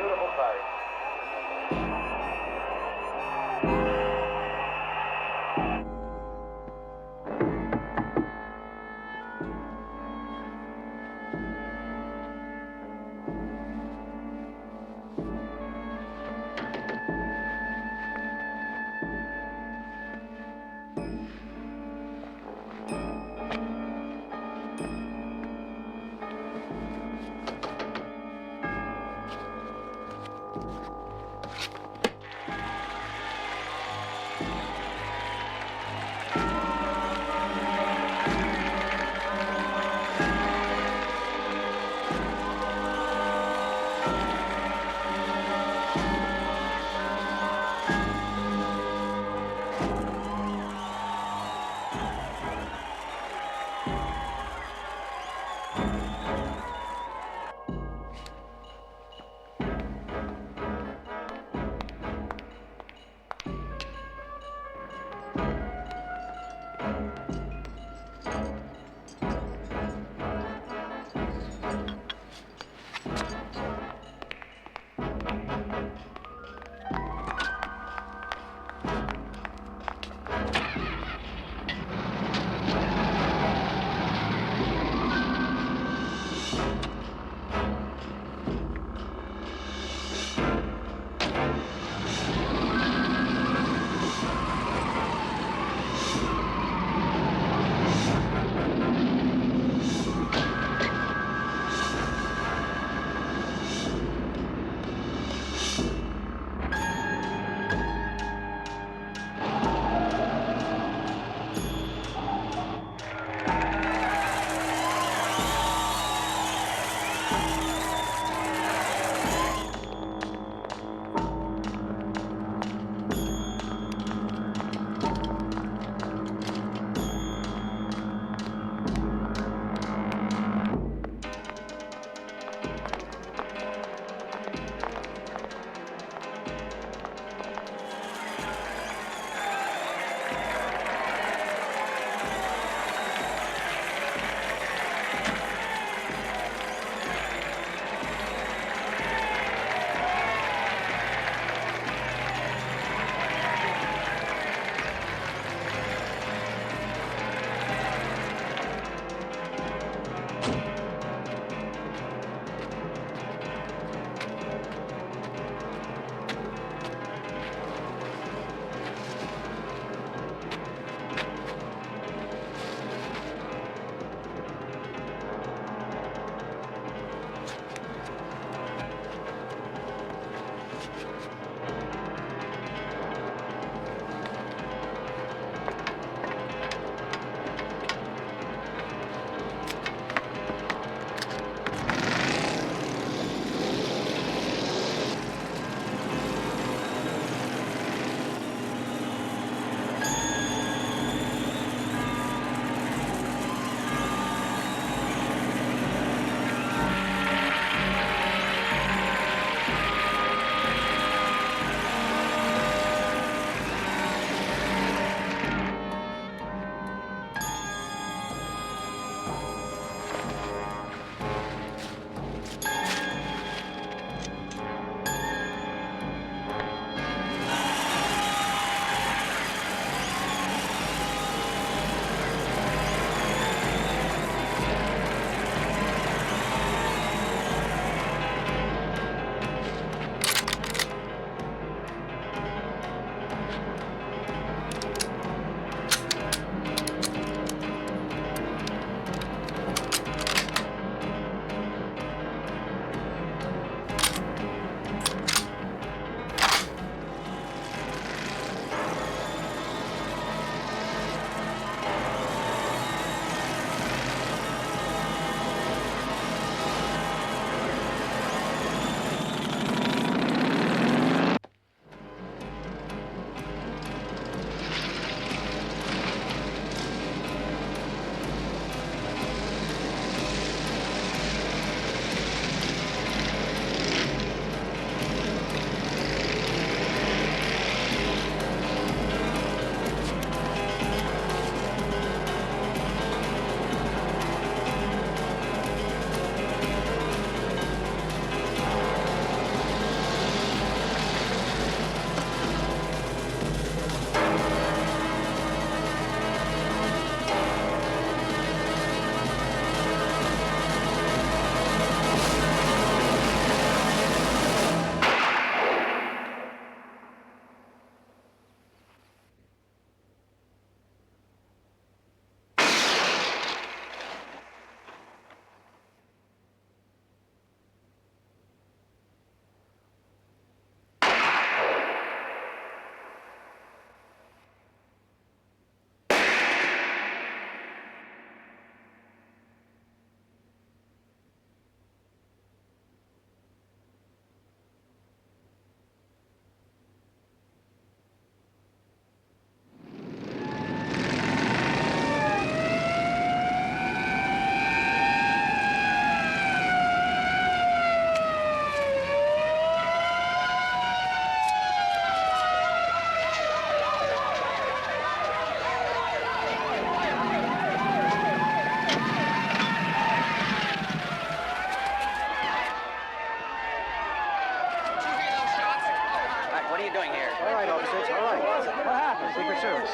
service.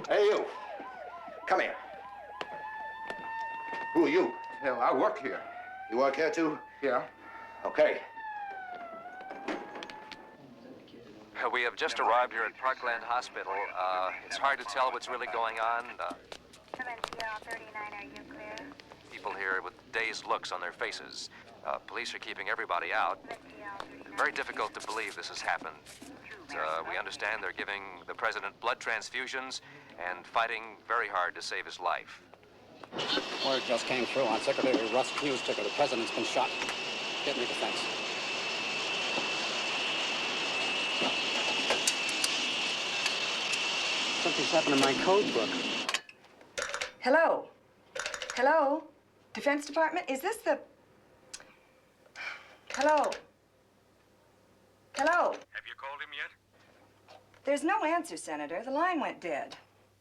Hey, you. Come here. Who are you? Hell, I work here. You work here, too? Yeah. Okay. We have just arrived here at Parkland Hospital. It's hard to tell what's really going on. People here with dazed looks on their faces. Police are keeping everybody out. Very difficult to believe this has happened. We understand they're giving the president blood transfusions and fighting very hard to save his life. Word just came through on Secretary Russ Hughes' ticker. The president's been shot. Get me the fence. Something's happened to my code book. Hello? Hello? Defense Department? Is this the... Hello? Hello? Have you called him yet? There's no answer, Senator. The line went dead.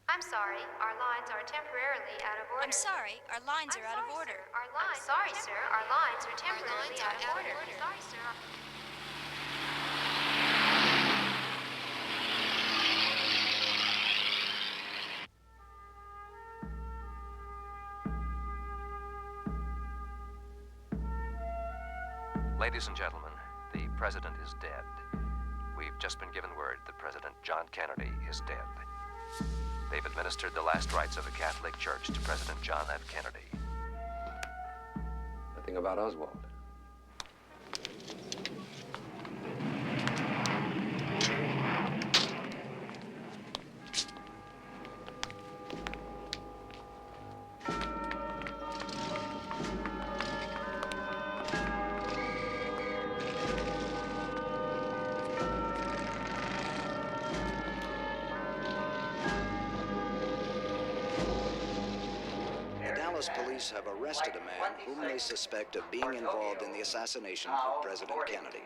I'm sorry, our lines are temporarily out of order. I'm sorry, our lines are out of order. I'm sorry, sir, our lines are temporarily out of order. Sorry, sir. Ladies and gentlemen, the president is dead. We've just been given word that President John Kennedy is dead. They've administered the last rites of the Catholic Church to President John F. Kennedy. Nothing about Oswald. Police have arrested a man whom they suspect of being involved in the assassination of President Kennedy.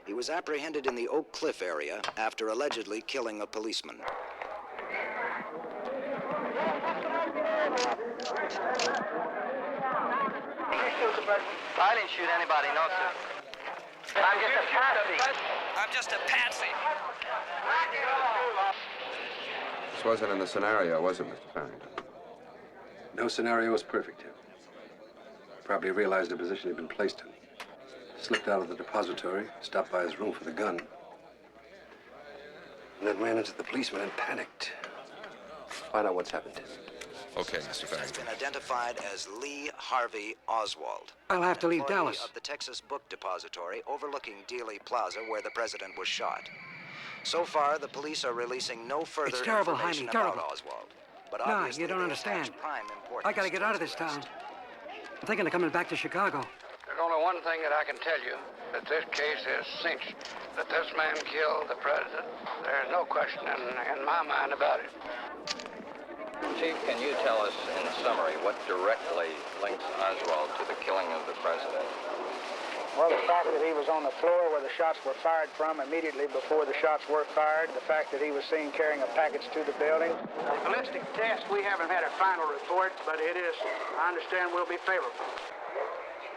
He was apprehended in the Oak Cliff area after allegedly killing a policeman. I didn't shoot anybody, no, sir. I'm just a patsy. I'm just a patsy. This wasn't in the scenario, was it, Mr. Farrington? No scenario was perfect, Tim. Probably realized the position he'd been placed in. Slipped out of the depository, stopped by his room for the gun, and then ran into the policeman and panicked. Find out what's happened, Tim. Okay, Mr. Has Farrington. been identified as Lee Harvey Oswald. I'll have to leave employee Dallas. Of the Texas Book Depository overlooking Dealey Plaza, where the president was shot. So far, the police are releasing no further It's terrible, information Jaime, about terrible. Oswald. But No, obviously you don't they understand. attach prime importance I gotta get to out of his this arrest. town. I'm thinking of coming back to Chicago. There's only one thing that I can tell you, that this case is cinched. That this man killed the president. There's no question in my mind about it. Chief, can you tell us in summary what directly links Oswald to the killing of the president? Well, the fact that he was on the floor where the shots were fired from immediately before the shots were fired, the fact that he was seen carrying a package to the building. The ballistic test, we haven't had a final report, but it is, I understand, will be favorable.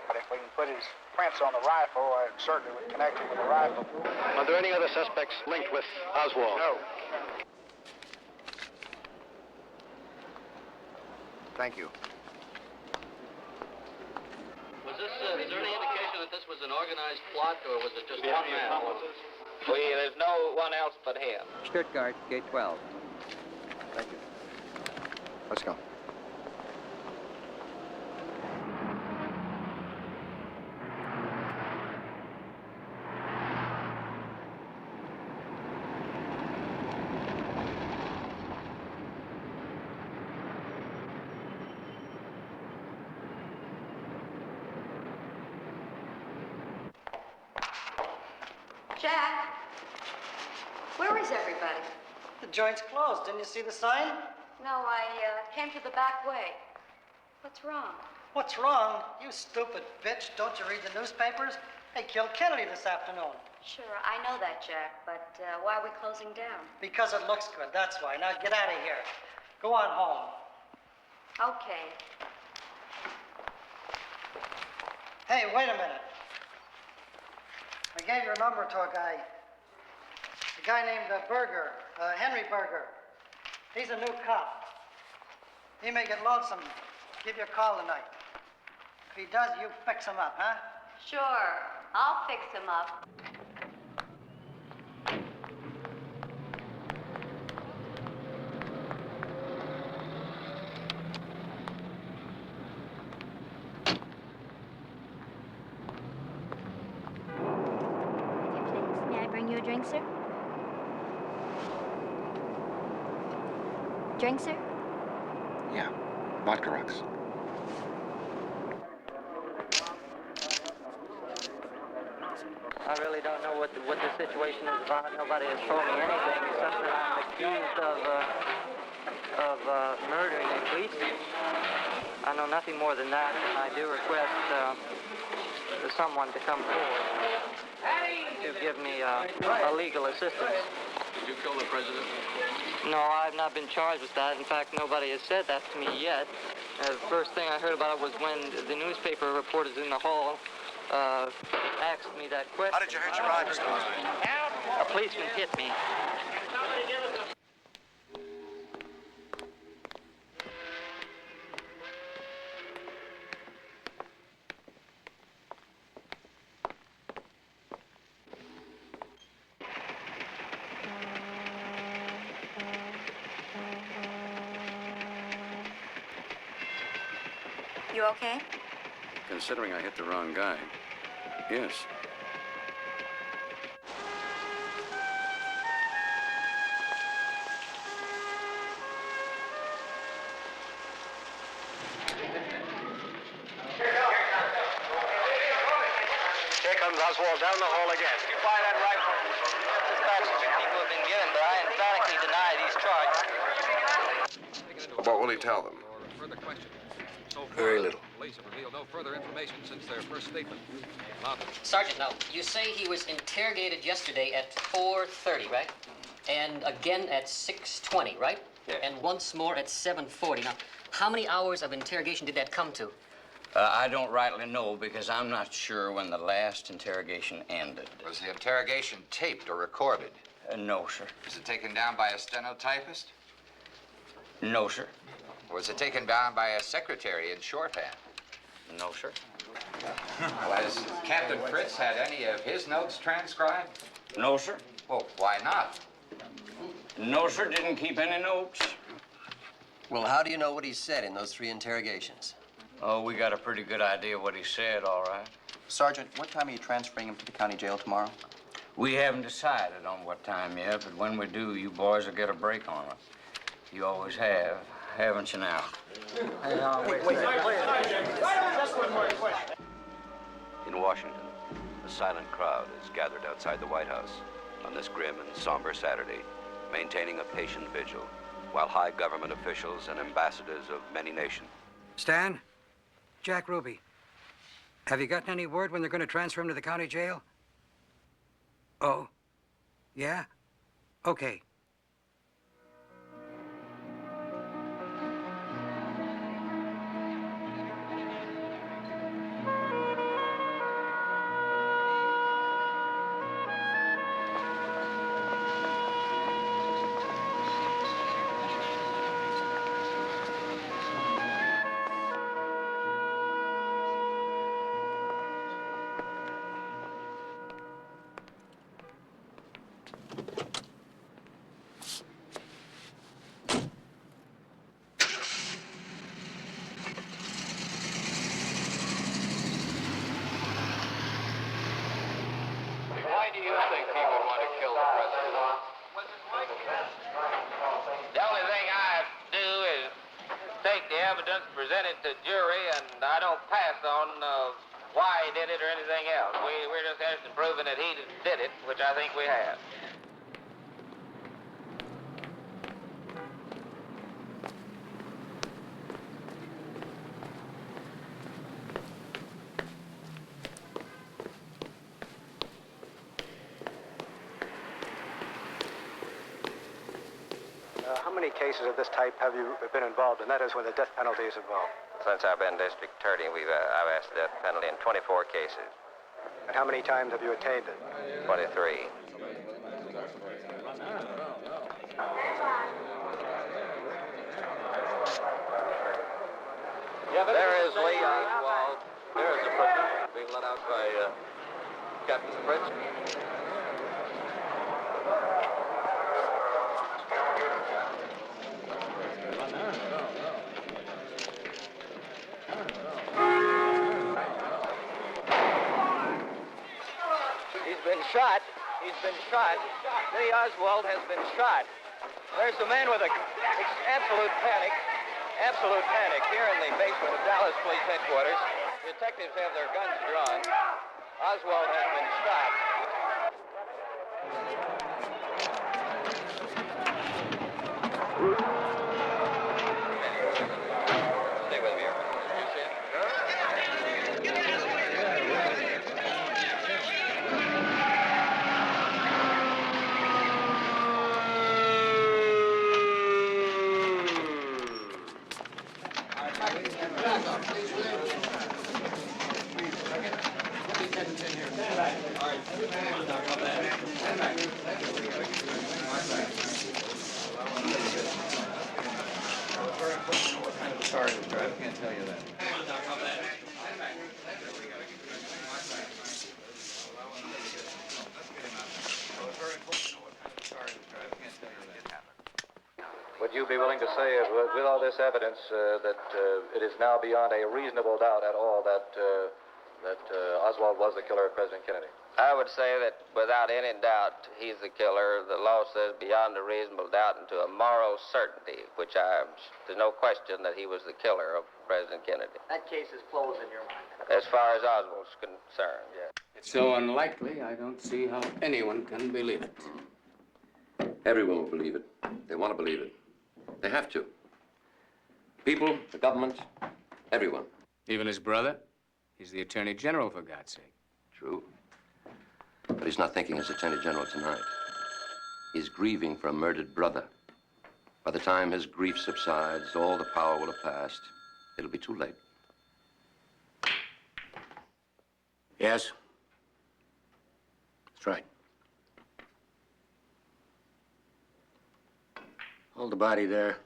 But if we can put his prints on the rifle, I certainly would connect him with the rifle. Are there any other suspects linked with Oswald? No. Thank you. Was this, is there any indication that this was an organized plot, or was it just one man? There's no one else but him. Stuttgart, gate 12. Thank you. Let's go. Jack, where is everybody? The joint's closed. Didn't you see the sign? No, I came to the back way. What's wrong? What's wrong? You stupid bitch. Don't you read the newspapers? They killed Kennedy this afternoon. Sure, I know that, Jack, but why are we closing down? Because it looks good, that's why. Now get out of here. Go on home. Okay. Hey, wait a minute. I gave your number to a guy named Berger, Henry Berger. He's a new cop. He may get lonesome. Give you a call tonight. If he does, you fix him up, huh? Sure, I'll fix him up. May I bring you a drink, sir? Drink, sir? Yeah, vodka rocks. I really don't know what the situation is about. Nobody has told me anything except that I'm accused of murdering a policeman. I know nothing more than that, and I do request someone to come forward to give me a legal assistance. Did you kill the president? No, I've not been charged with that. In fact, nobody has said that to me yet. The first thing I heard about it was when the newspaper reporters in the hall asked me that question. How did you hurt your eye, Mr. Roosevelt? A policeman hit me. You okay? Considering I hit the wrong guy, yes. Here comes Oswald down the hall again. You fire that rifle. Dispatches people have been given, but I emphatically deny these charges. What will he tell them? Further questions? Very little. Police have revealed no further information since their first statement. Sergeant, now, you say he was interrogated yesterday at 4:30, right? And again at 6:20, right? Yeah. And once more at 7:40. Now, how many hours of interrogation did that come to? I don't rightly know because I'm not sure when the last interrogation ended. Was the interrogation taped or recorded? No, sir. Was it taken down by a stenotypist? No, sir. Was it taken down by a secretary in shorthand? No, sir. Has Captain Fritz had any of his notes transcribed? No, sir. Well, why not? No, sir. Didn't keep any notes. Well, how do you know what he said in those 3 interrogations? Oh, we got a pretty good idea what he said, all right. Sergeant, what time are you transferring him to the county jail tomorrow? We haven't decided on what time yet, but when we do, you boys will get a break on it. You always have, haven't you now? Hey, wait. Just one more question. In Washington, a silent crowd is gathered outside the White House on this grim and somber Saturday, maintaining a patient vigil, while high government officials and ambassadors of many nations. Stan? Jack Ruby. Have you gotten any word when they're going to transfer him to the county jail? Oh? Yeah? Okay. Why do you think he would want to kill the president? The only thing I do is take the evidence presented to jury, and I don't pass on why he did it or anything else. We're just interested in proving that he did it, which I think we have. How many cases of this type have you been involved in? That is, when the death penalty is involved. Since I've been district attorney, I've asked the death penalty in 24 cases. And how many times have you attained it? 23. There is Lee Oswald. There is the prisoner being let out by Captain Fritz. He's been shot. He's been shot. Lee Oswald has been shot. There's a man with absolute panic here in the basement of Dallas Police Headquarters. Detectives have their guns drawn. Oswald has been shot. Stay with me. Did you see it? Sorry, I can't tell you that. Would you be willing to say, with all this evidence, that it is now beyond a reasonable doubt at all that Oswald was the killer of President Kennedy? I would say that without any doubt, he's the killer. The law says beyond a reasonable doubt and to a moral certainty, which there's no question that he was the killer of President Kennedy. That case is closed in your mind. As far as Oswald's concerned, yes. It's so unlikely, I don't see how anyone can believe it. Everyone will believe it. They want to believe it. They have to. People, the government, everyone. Even his brother? He's the Attorney General, for God's sake. True. But he's not thinking as Attorney General tonight. He's grieving for a murdered brother. By the time his grief subsides, all the power will have passed. It'll be too late. Yes? That's right. Hold the body there.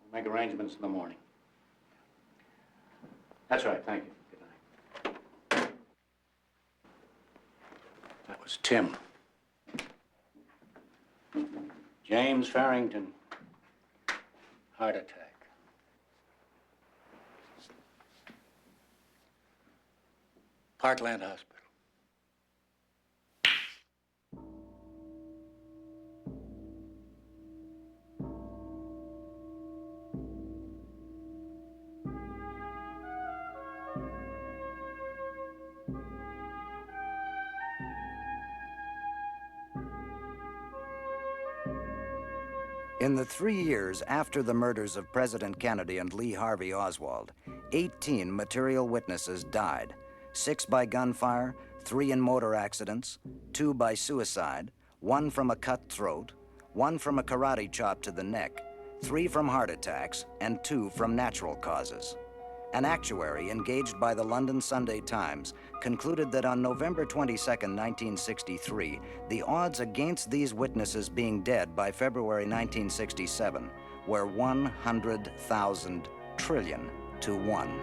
We'll make arrangements in the morning. That's right, thank you. Good night. That was Tim. James Farrington. Heart attack. Parkland Hospital. In the 3 years after the murders of President Kennedy and Lee Harvey Oswald, 18 material witnesses died, 6 by gunfire, 3 in motor accidents, 2 by suicide, 1 from a cut throat, 1 from a karate chop to the neck, 3 from heart attacks, and 2 from natural causes. An actuary engaged by the London Sunday Times concluded that on November 22, 1963, the odds against these witnesses being dead by February 1967 were 100,000 trillion to 1.